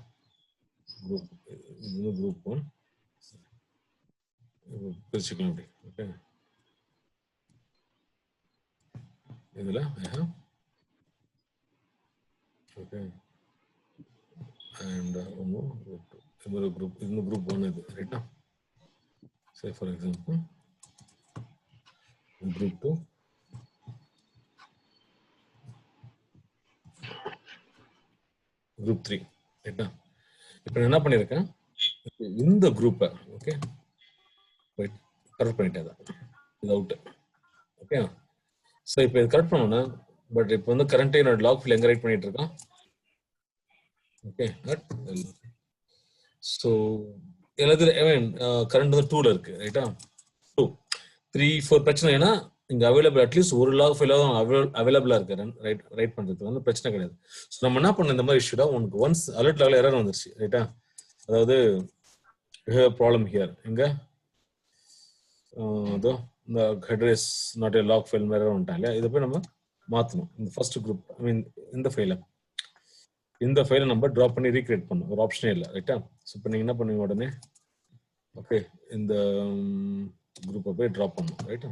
குரூப் 1 பிரிச்சுக்கலாம் அப்படி. ஓகே, இதுல ஓகே, அண்ட் இன்னொரு குரூப், இன்னும் குரூப் 1 இது. ரைட்டா, say for example group 2, group 3. ரைட்டா, இப்போ நான் என்ன பண்ணிருக்கேன், இந்த குரூப்பை ஓகே கரெக்ட் பண்ணிட்டேன். இது அவுட். ஓகே, ஸோ இப்போ இது கரெக்ட் பண்ணணும். பட் இப்போ வந்து கரண்ட் என்னோட லாக் ஃபைல் எங்க ரைட் பண்ணிட்டு இருக்கேன். ஓகே, ஸோ எல்லாத்துலையும் கரண்ட் வந்து 2ல இருக்கு. ரைட்டா, 2 3 4 பிரச்சனை. ஏன்னா இங்க அவைலபிள் அட்லீஸ்ட் ஒரு லாக் ஃபைலாக அவைலபிளா இருக்கு ரைட் பண்றதுக்கு வந்து பிரச்சனை கிடையாது. ஸோ நம்ம என்ன பண்ண, இந்த மாதிரி இஷ்யூடா உனக்கு ஒன்ஸ் அலர்ட் லாக்ல எரர் வந்துருச்சு. ரைட்டா, அதாவது ப்ராப்ளம் ஹியர் எங்க the header is not a log file மாதிரி வந்துட்டா இல்லையா, இதை போய் நம்ம மாற்றணும். இந்த ஃபர்ஸ்ட் குரூப் ஐ மீன் இந்த ஃபைலை நம்ம ட்ராப் பண்ணி ரீக்ரியேட் பண்ணணும், ஒரு ஆப்ஷனே இல்லை, ரைட்டா? ஸோ இப்போ நீங்கள் என்ன பண்ணுவீங்க, உடனே ஓகே இந்த குரூப்பை போய் ட்ராப் பண்ணணும், ரைட்டா?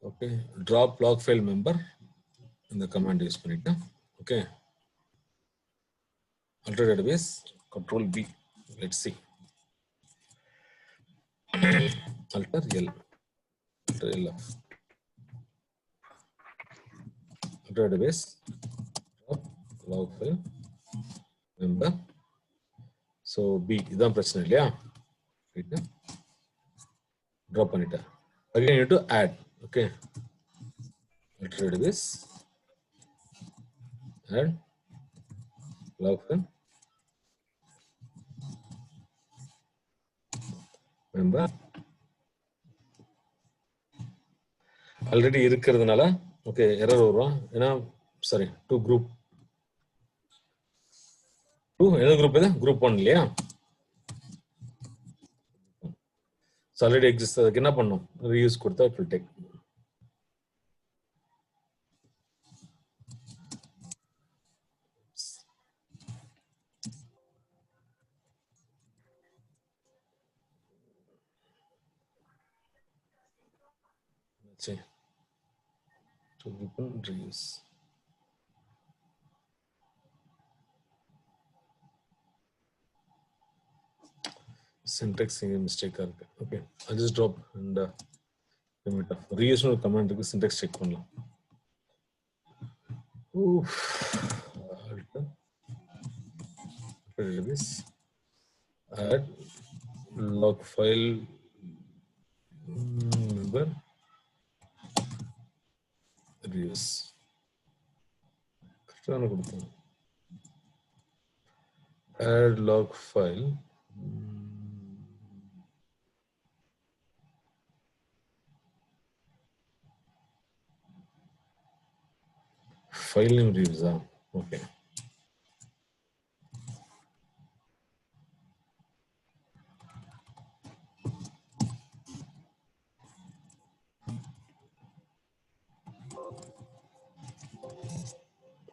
Okay drop log file member இந்த கமாண்ட் யூஸ் பண்ணிட்டு okay alter database control B, let's see alter L alter LF alter database drop log file member. So B இதான் பிரச்சனை இல்லையா, ரைட்டா? ட்ராப் பண்ணிட்டேன். again you need to add, okay, alter database add log file member. Already இருக்கிறதுனால okay error வரும், ஏன்னா sorry two group என்ன group இது, குரூப் 1 இல்லையா? ஆல்ரெடி எக்ஸிஸ்ட், அதுக்கு என்ன பண்ணும், ரீயூஸ் கொடுத்தா இட் வில் டேக். சரி to open reuse syntax mistake இருக்கு. Okay I just drop and reuse ஒரு கமாண்ட் இருக்கு, syntax செக் பண்ணலாம். add log file member reuse கரெக்டான கொடுத்தோம். add log file file name reuse. Okay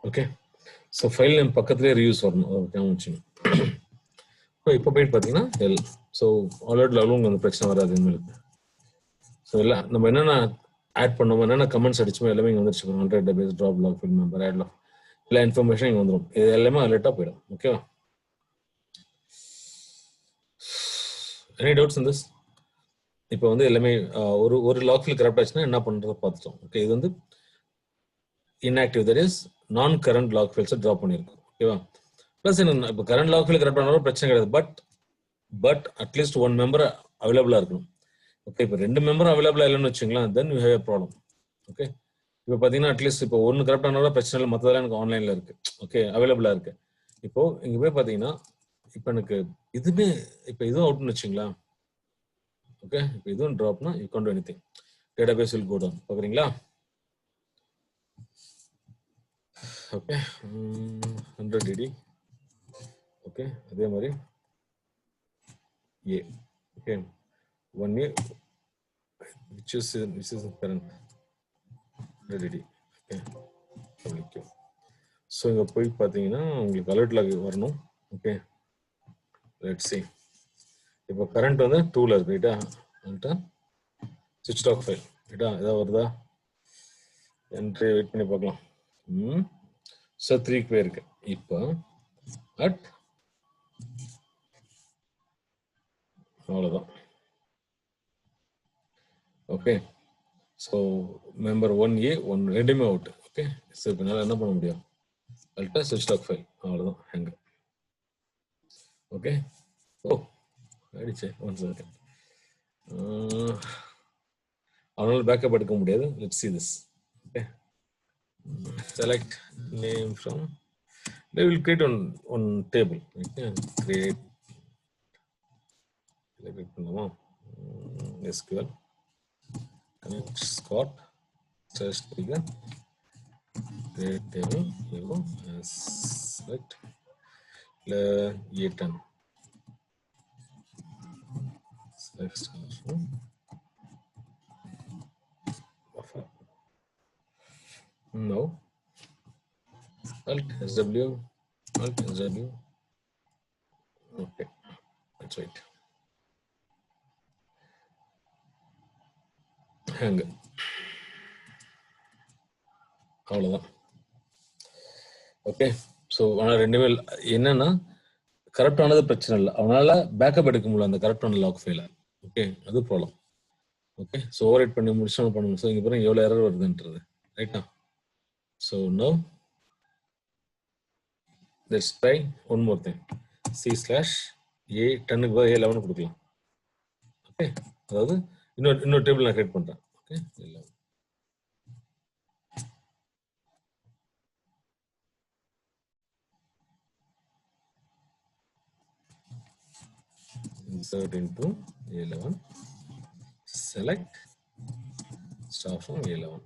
okay so file name பக்கத்துலேயே reuse வரணும், ஞாபகம். இப்போ போயிட்டு பார்த்தீங்கன்னா எல், ஸோ ஆல்ரெடி லெவலும் அந்த பிரச்சனை வராது எங்களுக்கு. ஸோ இல்லை நம்ம என்னென்ன ஆட் பண்ணோமோ, என்னென்ன கமெண்ட்ஸ் அடிச்சோமோ எல்லாமே இங்கே வந்துருச்சு. alter database drop log file member add log எல்லா இன்ஃபர்மேஷன் இங்கே வந்துடும். இது எல்லாமே அலர்ட்டாக போயிடும். ஓகேவா? Any doubts in this? இப்போ வந்து எல்லாமே ஒரு லாக் ஃபைல் கரெக்ட் ஆச்சுன்னா என்ன பண்ணுறதை பார்த்துட்டோம். ஓகே இது வந்து inactive, that is non current log files drop பண்ணிருக்கும். ஓகேவா? ப்ளஸ் என்ன இப்போ கரண்ட் லாக் ஃபைல் கரெக்ட் பண்ணாலும் பிரச்சனை கிடையாது. பட் அட்லீஸ்ட் ஒன் மெம்பர் அவைலபிளா இருக்கணும். ஓகே இப்போ 2 மெம்பர் அவைலபிளா இல்லைன்னு வச்சுங்களேன், then you have a problem. Okay இப்போ பார்த்தீங்கன்னா அட்லீஸ்ட் இப்போ ஒன்று கரெக்ட் ஆனாலும் பிரச்சனை இல்லை, மற்றதெல்லாம் எனக்கு ஆன்லைன்ல இருக்கு. ஓகே அவைலபிளா இருக்கு. இப்போ இங்க போய் பார்த்தீங்கன்னா இப்போ எனக்கு இதுவுமே இப்போ இதுவும் அவுட்னு வச்சுங்களா. ஓகே இப்போ இதுவும் ட்ராப்னா you can't do anything, database will go down. பார்க்குறீங்களா? Okay 100 DD. ஓகே அதே மாதிரி A. Okay 1A which is current 100 DD. Okay public. So இங்கே போய் பார்த்தீங்கன்னா உங்களுக்கு அலர்ட்ல வரணும். Okay let's see. இப்போ கரண்ட் வந்து 2ல இருக்கு ரைட்டா, வந்துட்டா சுவிட்ச் ஆஃப் ஃபைல் ரைட்டா, ஏதாவது வருதா என்ட்ரி வெயிட் பண்ணி பார்க்கலாம். ஸோ 3க்கு போயிருக்கு. இப்போ அட் அவ்வளோதான். ஓகே ஸோ மெம்பர் 1A 1 ரெண்டுமே அவுட். ஓகே ஸோ இப்போ என்னால் என்ன பண்ண முடியும், அல்ட்டா சுவிட்ச் ஆஃப் ஃபைல் அவ்வளோதான் ஹேங். ஓகே ஓ ஆயிடுச்சு. 1 செகண்ட். அதனால பேக்கப் எடுக்க முடியாது. Let's see this. Okay select name from, they will create on table. Okay create பண்ணலாமா, SQL connect Scott search trigger create table select A10 select star from buffer. No. Alt SW. Alt SW. Okay. That's right. Hang. அவ்வளோதான். Okay. So ஆனால் ரெண்டுமே என்னன்னா correct ஆனது பிரச்சனை இல்லை, அவனால backup எடுக்க முடியல அந்த கரெக்ட் ஆன லாக் ஃபைல. ஓகே, அது problem. Okay, so over right பண்ணி முடிச்சு பண்ணணும். ஸோ இங்கே பாருங்க எவ்வளோ எரர் வருதுன்றது. ரைட்டா? So no let's try one more thing. C/A10 A11 கொடுக்கலாம். ஓகே, அதாவது இன்னொரு டேபிள் நான் கிரியேட் பண்ணுறேன். ஓகே, இல்லை insert into A11, select star from A11.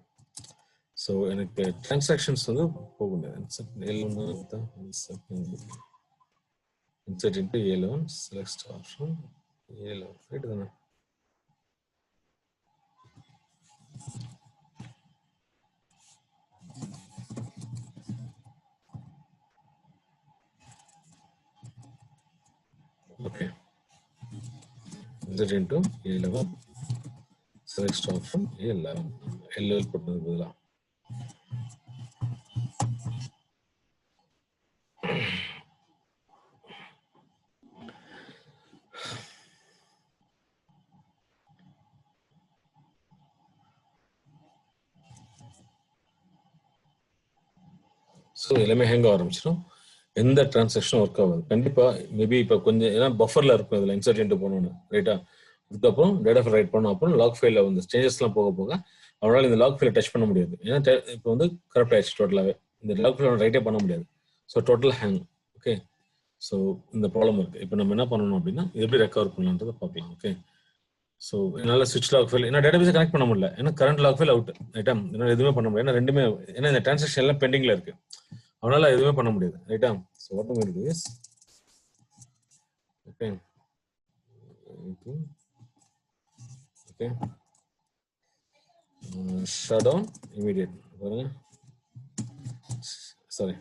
So எனக்கு transactions வந்து போக முடியாது. insert into A11, select star from A11. Right தானே? Okay, insert into A11, select star from A11. L11 போட்டது பதிலா ஸோ எல்லாமே ஹேங் ஆரம்பிச்சிடும். எந்த டிரான்சாக்ஷனும் ஒர்க் ஆகாது கண்டிப்பா. மேபி இப்போ கொஞ்சம் ஏன்னா பஃபர்ல இருக்கும் இதில் இன்சர்ட் இன்ட்டு போகணும்னு. ரைட்டா? அதுக்கப்புறம் டேட்டா ஃபைல் ரைட் பண்ணணும். அப்புறம் லாக் ஃபைலில் வந்து சேஞ்சஸ்லாம் போக போக அவனால் இந்த லாக் ஃபைலை டச் பண்ண முடியாது. ஏன்னா இப்போ வந்து கரெக்ட் ஆயிடுச்சு டோட்டலாகவே. இந்த லாக் ஃபைல் ரைட்டே பண்ண முடியாது. So total hang. Okay, so இந்த ப்ராப்ளம் இருக்குது. இப்போ நம்ம என்ன பண்ணணும் அப்படின்னா எப்படி ரெக்கவர் பண்ணலான்றதை பார்க்கலாம். ஓகே, ஸோ என்னால் ஸ்விட்ச் லாக் ஃபைல் ஏன்னா டேட்டாபேஸை கனெக்ட் பண்ண முடியல. ஏன்னா கரண்ட் லாக் ஃபைல் அவுட். ரைட்டா? என்னால் எதுவுமே பண்ண முடியாது. ஏன்னா ரெண்டுமே ஏன்னா இந்த டிரான்சாக்ஷன் எல்லாம் பெண்டிங்கில் இருக்கு. அவனால எதுவுமே பண்ண முடியாது. ரைட்டா? So what I'm going to do is okay okay shut down immediate. பாருங்க, சாரி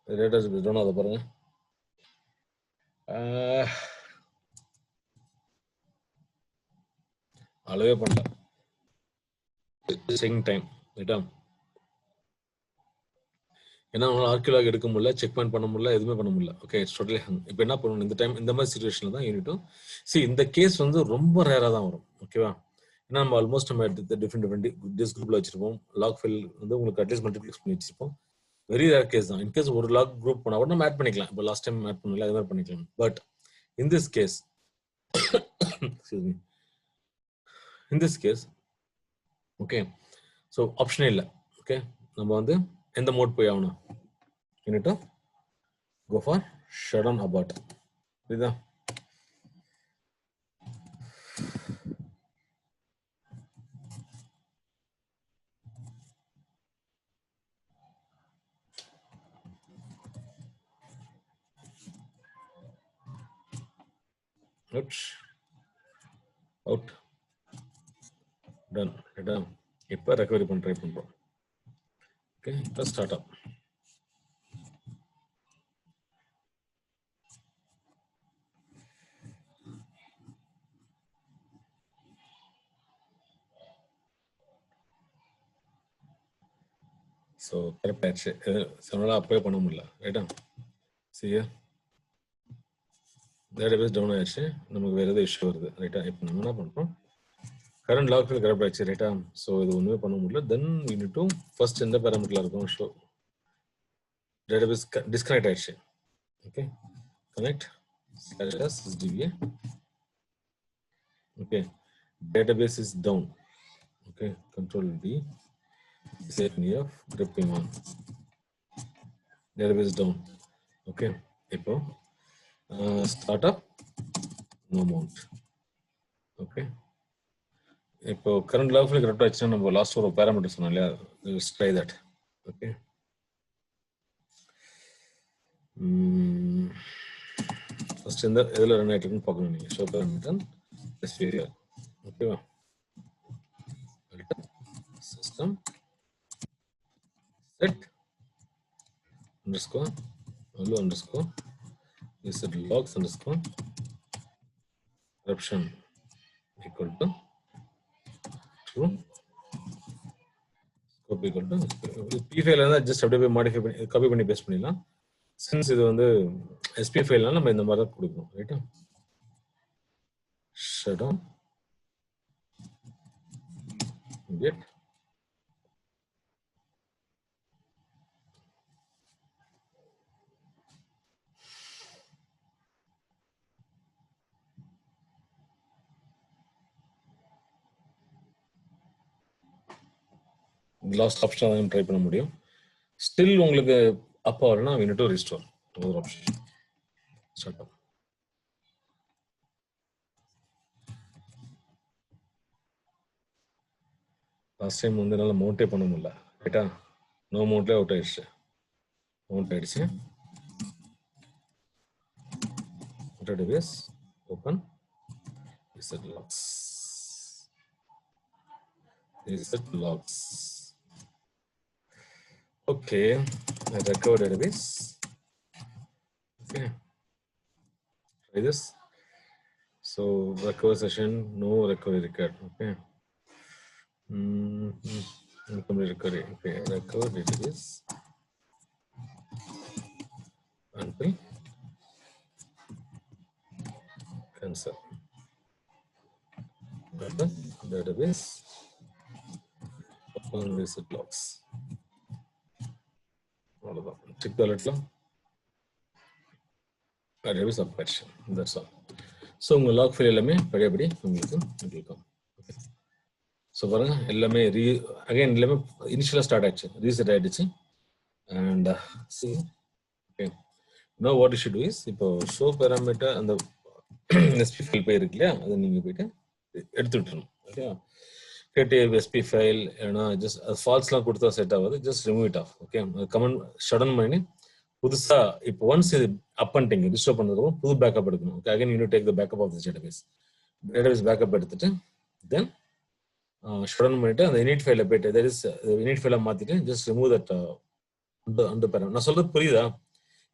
டேட்டாபேஸ் டவுன் ஆகுது பாருங்க. அளவே பண்ணல செக்கிங் டைம். ரைட்டா? ஏன்னா அவங்களால ஆர்கியூலாக எடுக்க முடியல, செக் பாயிண்ட் பண்ண முடியல, எதுவுமே பண்ண முடியல. Okay, it's totally hang. இப்போ என்ன பண்ணணும் இந்த டைம் இந்த மாதிரி சுச்சுவேஷனில் தான் யூனிட்டும் இந்த கேஸ் வந்து ரொம்ப ரேராக தான் வரும். ஓகேவா? ஏன்னா நம்ம ஆல்மோஸ்ட் நம்ம டிஃப்ரெண்ட் டிஸ்க் குரூப்ல வச்சிருப்போம். லாக் ஃபைல் வந்து உங்களுக்கு அட்லீஸ்ட் மல்டிப்ளெக்ஸ் பண்ணி வச்சிருப்போம். வெரி ரேர் கேஸ் தான். இன்கேஸ் ஒரு லாக் குரூப் பண்ணா கூட நம்ம ஆட் பண்ணிக்கலாம். இப்போ லாஸ்ட் டைம் ஆட் பண்ணல, அது மாதிரி பண்ணிக்கலாம். But in this case okay, so ஆப்ஷனே இல்லை. ஓகே, நம்ம வந்து எந்த மோட் போய் ஆகணும்? You need to go for shutdown abort. புரியுதா? அவுட் டன். ரைட்டா? இப்போ ரெக்கவரி பண்ண ட்ரை பண்ணுறோம். ஓகே, இப்போ ஸ்டார்ட் அப். ஸோ கரெக்ட் ஆயிடுச்சு. சொன்னால அப்பவே பண்ண முடியல. ரைட்டா? சரியா? டேட்டாபேஸ் டவுன் ஆயிடுச்சு. நமக்கு வேற ஏதோ இஷ்யூ வருது. ரைட்டா? இப்போ நம்ம என்ன பண்ணுறோம்? கரண்ட் லாக் ஃபைல் கரெக்ட் ஆயிடுச்சு. ரைட்டா? ஸோ இது ஒன்றுமே பண்ண முடியல. Then we need to first எந்த பேராமீட்டர்ல இருக்கும்? ஷோ டேட்டாபேஸ் டிஸ்கனெக்ட் ஆயிடுச்சு. Okay, connect /sdba. okay, database is down. okay, control D, set me of gripping on database down. okay, இப்போ startup no mount. okay, இப்போ current log file correct ஆச்சுன்னா நம்ம last ஒரு parameter சொன்னோம் இல்லையா? let's try that. okay, first first இந்த இதில் run ஆகிட்டு இருக்குன்னு பார்க்கணும் நீங்கள். Show parameter SPFail. ஓகேவா? System set underscore value underscore is it logs underscore corruption equal to true scope equal to SPFail just அப்படியே போய் மாடிஃபை பண்ணி காப்பி பண்ணி பேஸ்ட் பண்ணிடலாம். சின்ஸ் இது வந்து SPFailனால நம்ம இந்த மாதிரி தான் கொடுக்கணும். ரைட்டா? shut down get last option தான் ட்ரை பண்ண முடியும். ஸ்டில் உங்களுக்கு அப்போ வரலன்னா we need to restore ஒரு ஆப்ஷன் ஸ்டார்ட் ஆகும். லாஸ்ட் டைம் வந்து என்னால் மவுண்டே பண்ண முடியல. ரைட்டா? நோ மவுண்ட்லேயே அவுட் ஆயிடுச்சு. மவுண்ட் ஆயிடுச்சு. Database open reset logs reset logs. Okay, recover database. Okay, try this. So recover session, no recovery record. Okay. Recovery. Okay, recover database until cancel. Database open reset logs. அவ்வளோதான். Check டாலெட்லாம் database அப் ஆயிடுச்சு. That's all. So உங்கள் lock file எல்லாமே பழையபடி உங்களுக்கு இருக்கும். Okay. So பாருங்க எல்லாமே again எல்லாமே இனிஷியலாக ஸ்டார்ட் ஆயிடுச்சு, ரீசெட் ஆயிடுச்சு. And C okay know what you should to is இப்போ ஷோ பேராமீட்டர் அந்த SPFail போய் இருக்கு இல்லையா, அதை நீங்கள் போயிட்டு எடுத்து விட்டுருணும். ஓகேவா? creative SPFail ஏன்னா ஜஸ்ட் ஃபால்ஸ்லாம் கொடுத்தா செட் ஆகாது. Just remove it of. Okay, comment sudden பண்ணி புதுசா இப்போ ஒன்ஸ் இது அப் பண்ணிட்டீங்க ரிஸ்டோர் பண்ணதுக்கு புது பேக்கப் எடுக்கணும். Okay, again you take the backup of this database backup எடுத்துட்டு தென் ஷடன் பண்ணிட்டு அந்த init ஃபைல போயிட்டு தட் இஸ் init ஃபைல மாத்திட்டு ஜஸ்ட் ரிமூவ் தட் அந்த பேரம். நான் சொல்றது புரியுதா?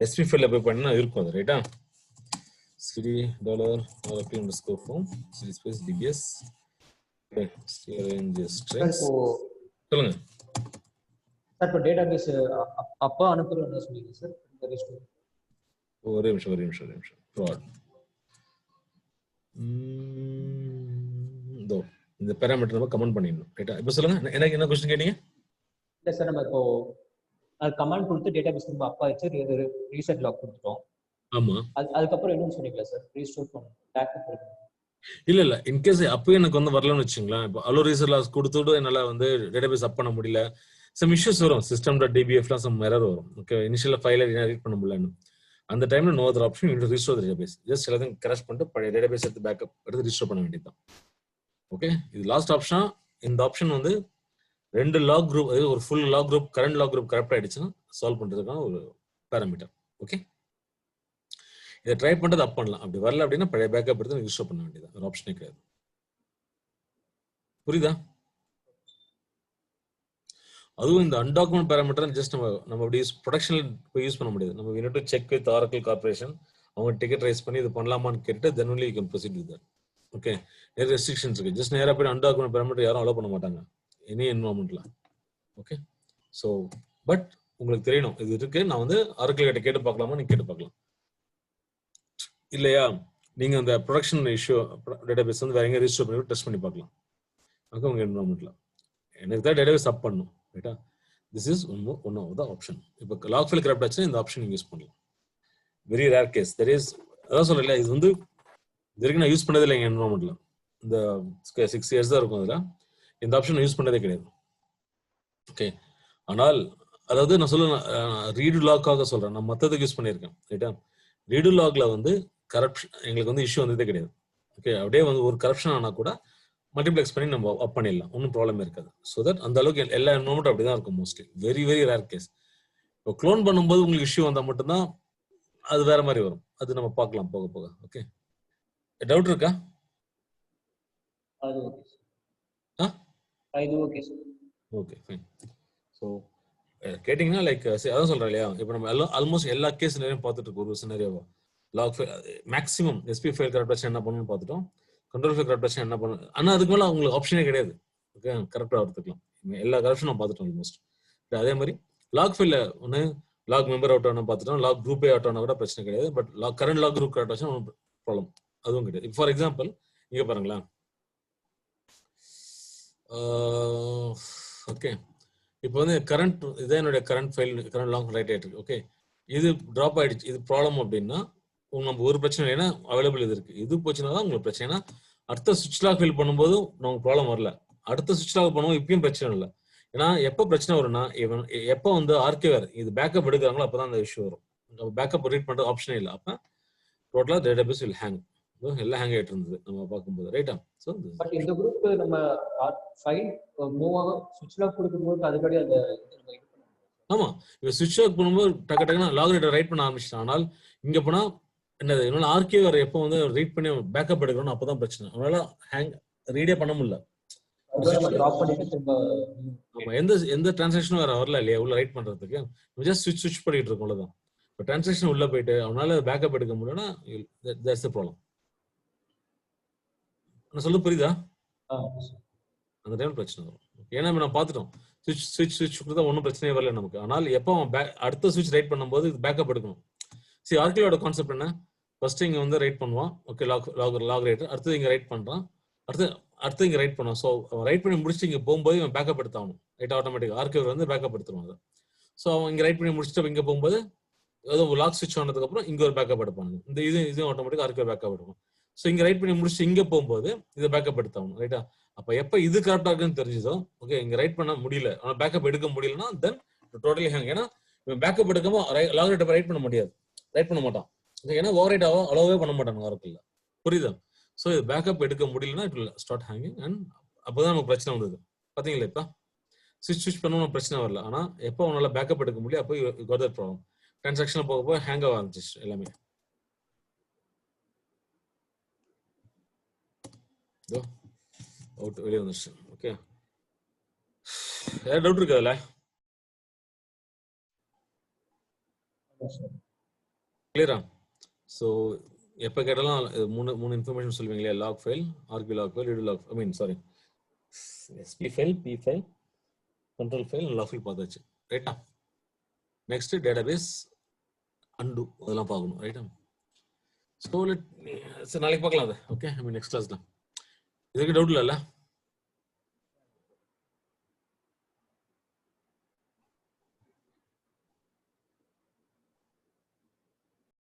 SPFail போய் பண்ணா இருக்கும் அது. ரைட்டா? cd $rp_form cd space dbs சொல்லுங்க சார். இப்போ டேட்டாபேஸ் அப்பா அனுப்புறேன்னு சொன்னீங்க சார். ஒரே நிமிஷம் இந்த பேராமீட்டர் நம்ம கமெண்ட் பண்ணிடணும். ரைட்டா? இப்போ சொல்லுங்க எனக்கு என்ன क्वेश्चन கேட்டீங்க? இல்ல சார், நம்ம இப்போ கமாண்ட் கொடுத்து டேட்டாபேஸ் நம்ம அப்பா வச்சு ரீசெட் லாக் கொடுத்துட்டோம். ஆமா. அதுக்கப்புறம் என்ன சொன்னீங்களா சார்? ரீஸ்டோர் பண்ணனும், பேக்கப் பண்ணனும். இல்ல இன்கேஸ் அப்போ எனக்கு வந்து வரலன்னு வச்சுங்களேன், இப்போ அலோ ரீசெட் லாக் கொடுத்துட்டு என்னால வந்து டேட்டாபேஸ் அப் பண்ண முடியல, சம் இஷ்யூஸ் வரும், system.dbfலாம் சம் எரர் வரும். ஓகே, இனிஷியலா ஃபைலை ரீட் பண்ண முடியலன்னு அந்த டைம்ல no other option you restore the database. Just எல்லாத்தையும் கிராஷ் பண்ணிட்டு பழைய டேட்டாபேஸ் எடுத்து பேக்கப் எடுத்து ரீஸ்டோர் பண்ண வேண்டியதுதான். ஓகே, இது லாஸ்ட் ஆப்ஷன். இந்த ஆப்ஷன் வந்து ரெண்டு லாக் குரூப், அதாவது ஒரு full log group current log group correct ஆயிடுச்சுன்னா சால்வ் பண்றதுக்கான ஒரு பேராமீட்டர். ஓகே, இதை ட்ரை பண்றது அப் பண்ணலாம். அப்படி வரல அப்படின்னா பழைய பேக்கப் எடுத்து ரீஸ்டோர் பண்ண வேண்டியது, ஒரு ஆப்ஷனே கிடையாது. புரியுதா? அதுவும் இந்த அன்டாக்குமெண்ட் பேராமீட்டர் ஜஸ்ட் நம்ம அப்படி ப்ரொடக்ஷன்ல போய் யூஸ் பண்ண முடியாது. நம்ம we need to check with Oracle Corporation, அவங்க டிக்கெட் ரைஸ் பண்ணி இது பண்ணலாமான்னு கேட்டு then only you can proceed with that. Okay, நிறைய ரெஸ்ட்ரிக்ஷன்ஸ் இருக்கு. ஜஸ்ட் நேரா போய் அன்டாக்குமெண்ட் பேராமீட்டர் யாரும் அலோவ் பண்ண மாட்டாங்க எனி என்வரான்மெண்ட்ல. ஓகே, ஸோ பட் உங்களுக்கு தெரியணும் இது இருக்கு. நான் வந்து Oracle கிட்ட கேட்டு பார்க்கலாமா, நீங்க கேட்டு பார்க்கலாம். இல்லையா, நீங்க அந்த ப்ரொடக்ஷன் இஷ்யூ டேட்டாபேஸ் வந்து வேற எங்க ரிஜிஸ்டர் பண்ணி டெஸ்ட் பண்ணி பார்க்கலாம். ஓகே, உங்க என்வரான்மெண்ட்ல எனக்கு தான் டேட்டாபேஸ் அப் பண்ணணும். ரைட்டா? This is one of the option. இப்போ லாக் ஃபைல் கரெக்ட் ஆச்சுன்னா இந்த ஆப்ஷன் யூஸ் பண்ணலாம். Very rare case. That is அதான் சொல்றேன், இது வந்து இது வரைக்கும் நான் யூஸ் பண்ணதே இல்லை எங்க என்வரான்மெண்ட்ல. இந்த 6 இயர்ஸ் தான் இருக்கும். அதில் இந்த ஆப்ஷன் யூஸ் பண்ணதே கிடையாது. ஓகே, ஆனால் அதாவது நான் சொல்ல ரீடு லாக்காக சொல்றேன், நான் மற்றதுக்கு யூஸ் பண்ணியிருக்கேன். ரைட்டா? ரீடு லாக்ல வந்து கரப்ஷன் எங்களுக்கு வந்து இஷ்யூ வந்ததே கிடையாது. ஓகே, அப்படியே வந்து ஒரு கரப்ஷன் ஆனா கூட மல்டிப்ளெக்ஸ் பண்ணி நம்ம அப் பண்ணிடலாம், ஒன்றும் ப்ராப்ளம் இருக்காது. ஸோ தட் அந்த அளவுக்கு எல்லா என்வரான்மெண்ட்டும் அப்படிதான் இருக்கும் mostly. Very very rare case. இப்போ க்ளோன் பண்ணும்போது உங்களுக்கு இஷ்யூ வந்தால் மட்டும்தான் அது வேற மாதிரி வரும். அது நம்ம பார்க்கலாம் போக போக. ஓகே, டவுட் இருக்கா? அது ஓகே சார். இது okay sir. Okay fine. So கேட்டிங்கன்னா லைக் அதான் சொல்கிறேன் இல்லையா, இப்போ நம்ம ஆல்மோஸ்ட் எல்லா கேஸ் சினரியும் பார்த்துட்டு இருக்கோம். ஒரு சினரியோவா log file maximum SP file கரெக்டாக என்ன பண்ணணும்னு பார்த்துட்டோம். கண்ட்ரோல் ஃபைல் கரெக்டாக என்ன பண்ணணும், ஆனால் அதுக்கு மேலே உங்களுக்கு ஆப்ஷனே கிடையாது. ஓகே, கரெக்டாக எடுத்துக்கலாம். எல்லா கரெக்ஷனும் நம்ம பார்த்துட்டோம் ஆல்மோஸ்ட். அதே மாதிரி லாக் ஃபைலில் ஒன்று லாக் மெம்பர் அவுட் ஆனால் பார்த்துட்டோம், லாக் குரூப்பே அவுட் ஆனால் கூட பிரச்சனை கிடையாது. பட் கரண்ட் லாக் குரூப் கரெக்டாக வச்சா ஒன்றும் ப்ராப்ளம் அதுவும் கிடையாது. ஃபார் எக்ஸாம்பிள் இங்கே பாருங்களேன். ஓகே, இப்போ வந்து கரண்ட் இதான் என்னுடைய current file, current long right ஆகிட்டு இருக்கு. ஓகே, இது ட்ராப் ஆயிடுச்சு, இது ப்ராப்ளம் அப்படின்னா நம்ம ஒரு பிரச்சனை இல்லைன்னா அவைலபிள் இது இருக்கு. இது போச்சுன்னா தான் உங்களுக்கு பிரச்சனை. ஏன்னா அடுத்த சுவிட்ச் லாக் ஃபில் பண்ணும்போது நமக்கு ப்ராப்ளம் வரல, அடுத்த சுவிட்ச் லாக் பண்ணும்போது இப்பயும் பிரச்சனை இல்லை. ஏன்னா எப்போ பிரச்சனை வரும்னா எப்போ வந்து ஆர்கேவர் இது பேக்கப் எடுக்கிறாங்களோ அப்பதான் அந்த இஷ்யூ வரும். பேக்கப் ரீட் பண்ற ஆப்ஷனே இல்லை. அப்போ டோட்டலா டேட்டாபேஸ் வில் ஹேங். எல்லாம் ஹேங் ஆயிட்டு இருந்தது நம்ம பார்க்கும்போது, ரைட்டா? ஸோ பட் இந்த குரூப் நம்ம ஃபைல் மூவ் ஆகும் சுவிட்ச் லாக் கொடுக்கும்போது அதுக்கடி அந்த ஆமா, இப்போ சுவிட்ச் ஆஃப் பண்ணும்போது டக்கு டக்குனா லாக் ரைட்டர் ரைட் பண்ண ஆரம்பிச்சிட்டான். ஆனால் இங்க போனா என்னது, இன்னொன்று ஆர்கேவர் எப்போ வந்து ரீட் பண்ணி பேக்கப் எடுக்கணும் அப்பதான் பிரச்சனை. அதனால ஹேங் ரீடே பண்ண முடியல. எந்த டிரான்சாக்ஷனும் வேற வரல இல்லையா உள்ள ரைட் பண்றதுக்கு. ஜஸ்ட் ஸ்விட்ச் பண்ணிட்டு இருக்கோம், அவ்வளவுதான். இப்போ டிரான்சாக்ஷன் உள்ள போயிட்டு அவனால பேக்கப் எடுக்க முடியலன்னா தட்ஸ் தி ப்ராப்ளம். நான் சொல்ல புரியுதா? அந்த டைம் பிரச்சனை வரும். ஏன்னா நம்ம பார்த்துட்டோம் ஸ்விட்ச் கொடுத்தா ஒன்றும் பிரச்சனையே வரல நமக்கு. ஆனால் எப்போ அடுத்த ஸ்விட்ச் ரைட் பண்ணும்போது இது பேக்கப் எடுக்கணும். சரி, ஆர்கேவோட கான்செப்ட் என்ன? ஃபர்ஸ்ட் இங்க வந்து ரைட் பண்ணுவான். Okay, log writer. அடுத்தது இங்க ரைட் பண்றான். அடுத்து இங்க ரைட் பண்ணுவான். ஸோ ரைட் பண்ணி முடிச்சுட்டு இங்க போகும்போது இவன் பேக்கப் எடுத்தாகணும். ரைட் ஆட்டோமேட்டிக் ஆர்கேவர் வந்து பேக்கப் எடுத்துருவாங்க. ஸோ அவன் இங்க ரைட் பண்ணி முடிச்சுட்டு இங்க போகும்போது ஏதோ லாக் ஸ்விட்ச் ஆனதுக்கு அப்புறம் இங்க ஒரு பேக்கப் எடுப்பாங்க. இந்த இது ஆட்டோமேட்டிக் ஆர்கேவர் பேக்கப் எடுக்கும். ஸோ இங்க ரைட் பண்ணி முடிச்சு இங்க போகும்போது இதை பேக்கப் எடுத்தாகணும், ரைட்டா? அப்ப எப்ப இது கரெக்டா இருக்குன்னு தெரிஞ்சதோ, ஓகே இங்க ரைட் பண்ண முடியல, ஆனா பேக்கப் எடுக்க முடியலன்னா தென் டோட்டலி ஹேங். ஏன்னா பேக்கப் எடுக்காம லாக் ரைட் ரைட் பண்ண முடியாது, ரைட் பண்ண மாட்டான். ஏன்னா ஓவர் ரைட் அலோவே பண்ண மாட்டாங்க ஆரக்கில், புரியுதா? ஸோ இது பேக்கப் எடுக்க முடியலன்னா it will start hanging. And அப்போதான் நமக்கு பிரச்சனை வந்தது. பாத்தீங்களா? இப்ப ஸ்விட்ச் பண்ணணும் பிரச்சனை வரல, ஆனா எப்போ அவனால பேக்கப் எடுக்க முடியல அப்போ காட் தட் ப்ராப்ளம். டிரான்சாக்ஷன் போக போக ஹேங் ஆக ஆரம்பிச்சிச்சு எல்லாமே. அவுட் வெளியே வந்துருச்சு. ஓகே, ஏதாவது டவுட் இருக்கு அதுல? கிளியரா? ஸோ எப்போ கேட்டாலும் மூணு இன்ஃபர்மேஷன் சொல்லுவீங்களே, log file, RP log file, இடு log, I mean sorry SP file, P file, control file, log file பார்த்தாச்சு, ரைட்டா? நெக்ஸ்ட் டேட்டாபேஸ் அண்டு அதெல்லாம் பார்க்கணும், ரைட்டா? ஸோ நாளைக்கு பார்க்கலாம் அது. ஓகே, ஐ மீன் நெக்ஸ்ட் கிளாஸ்ல. இதுக்கு டவுட் இல்லைல்ல?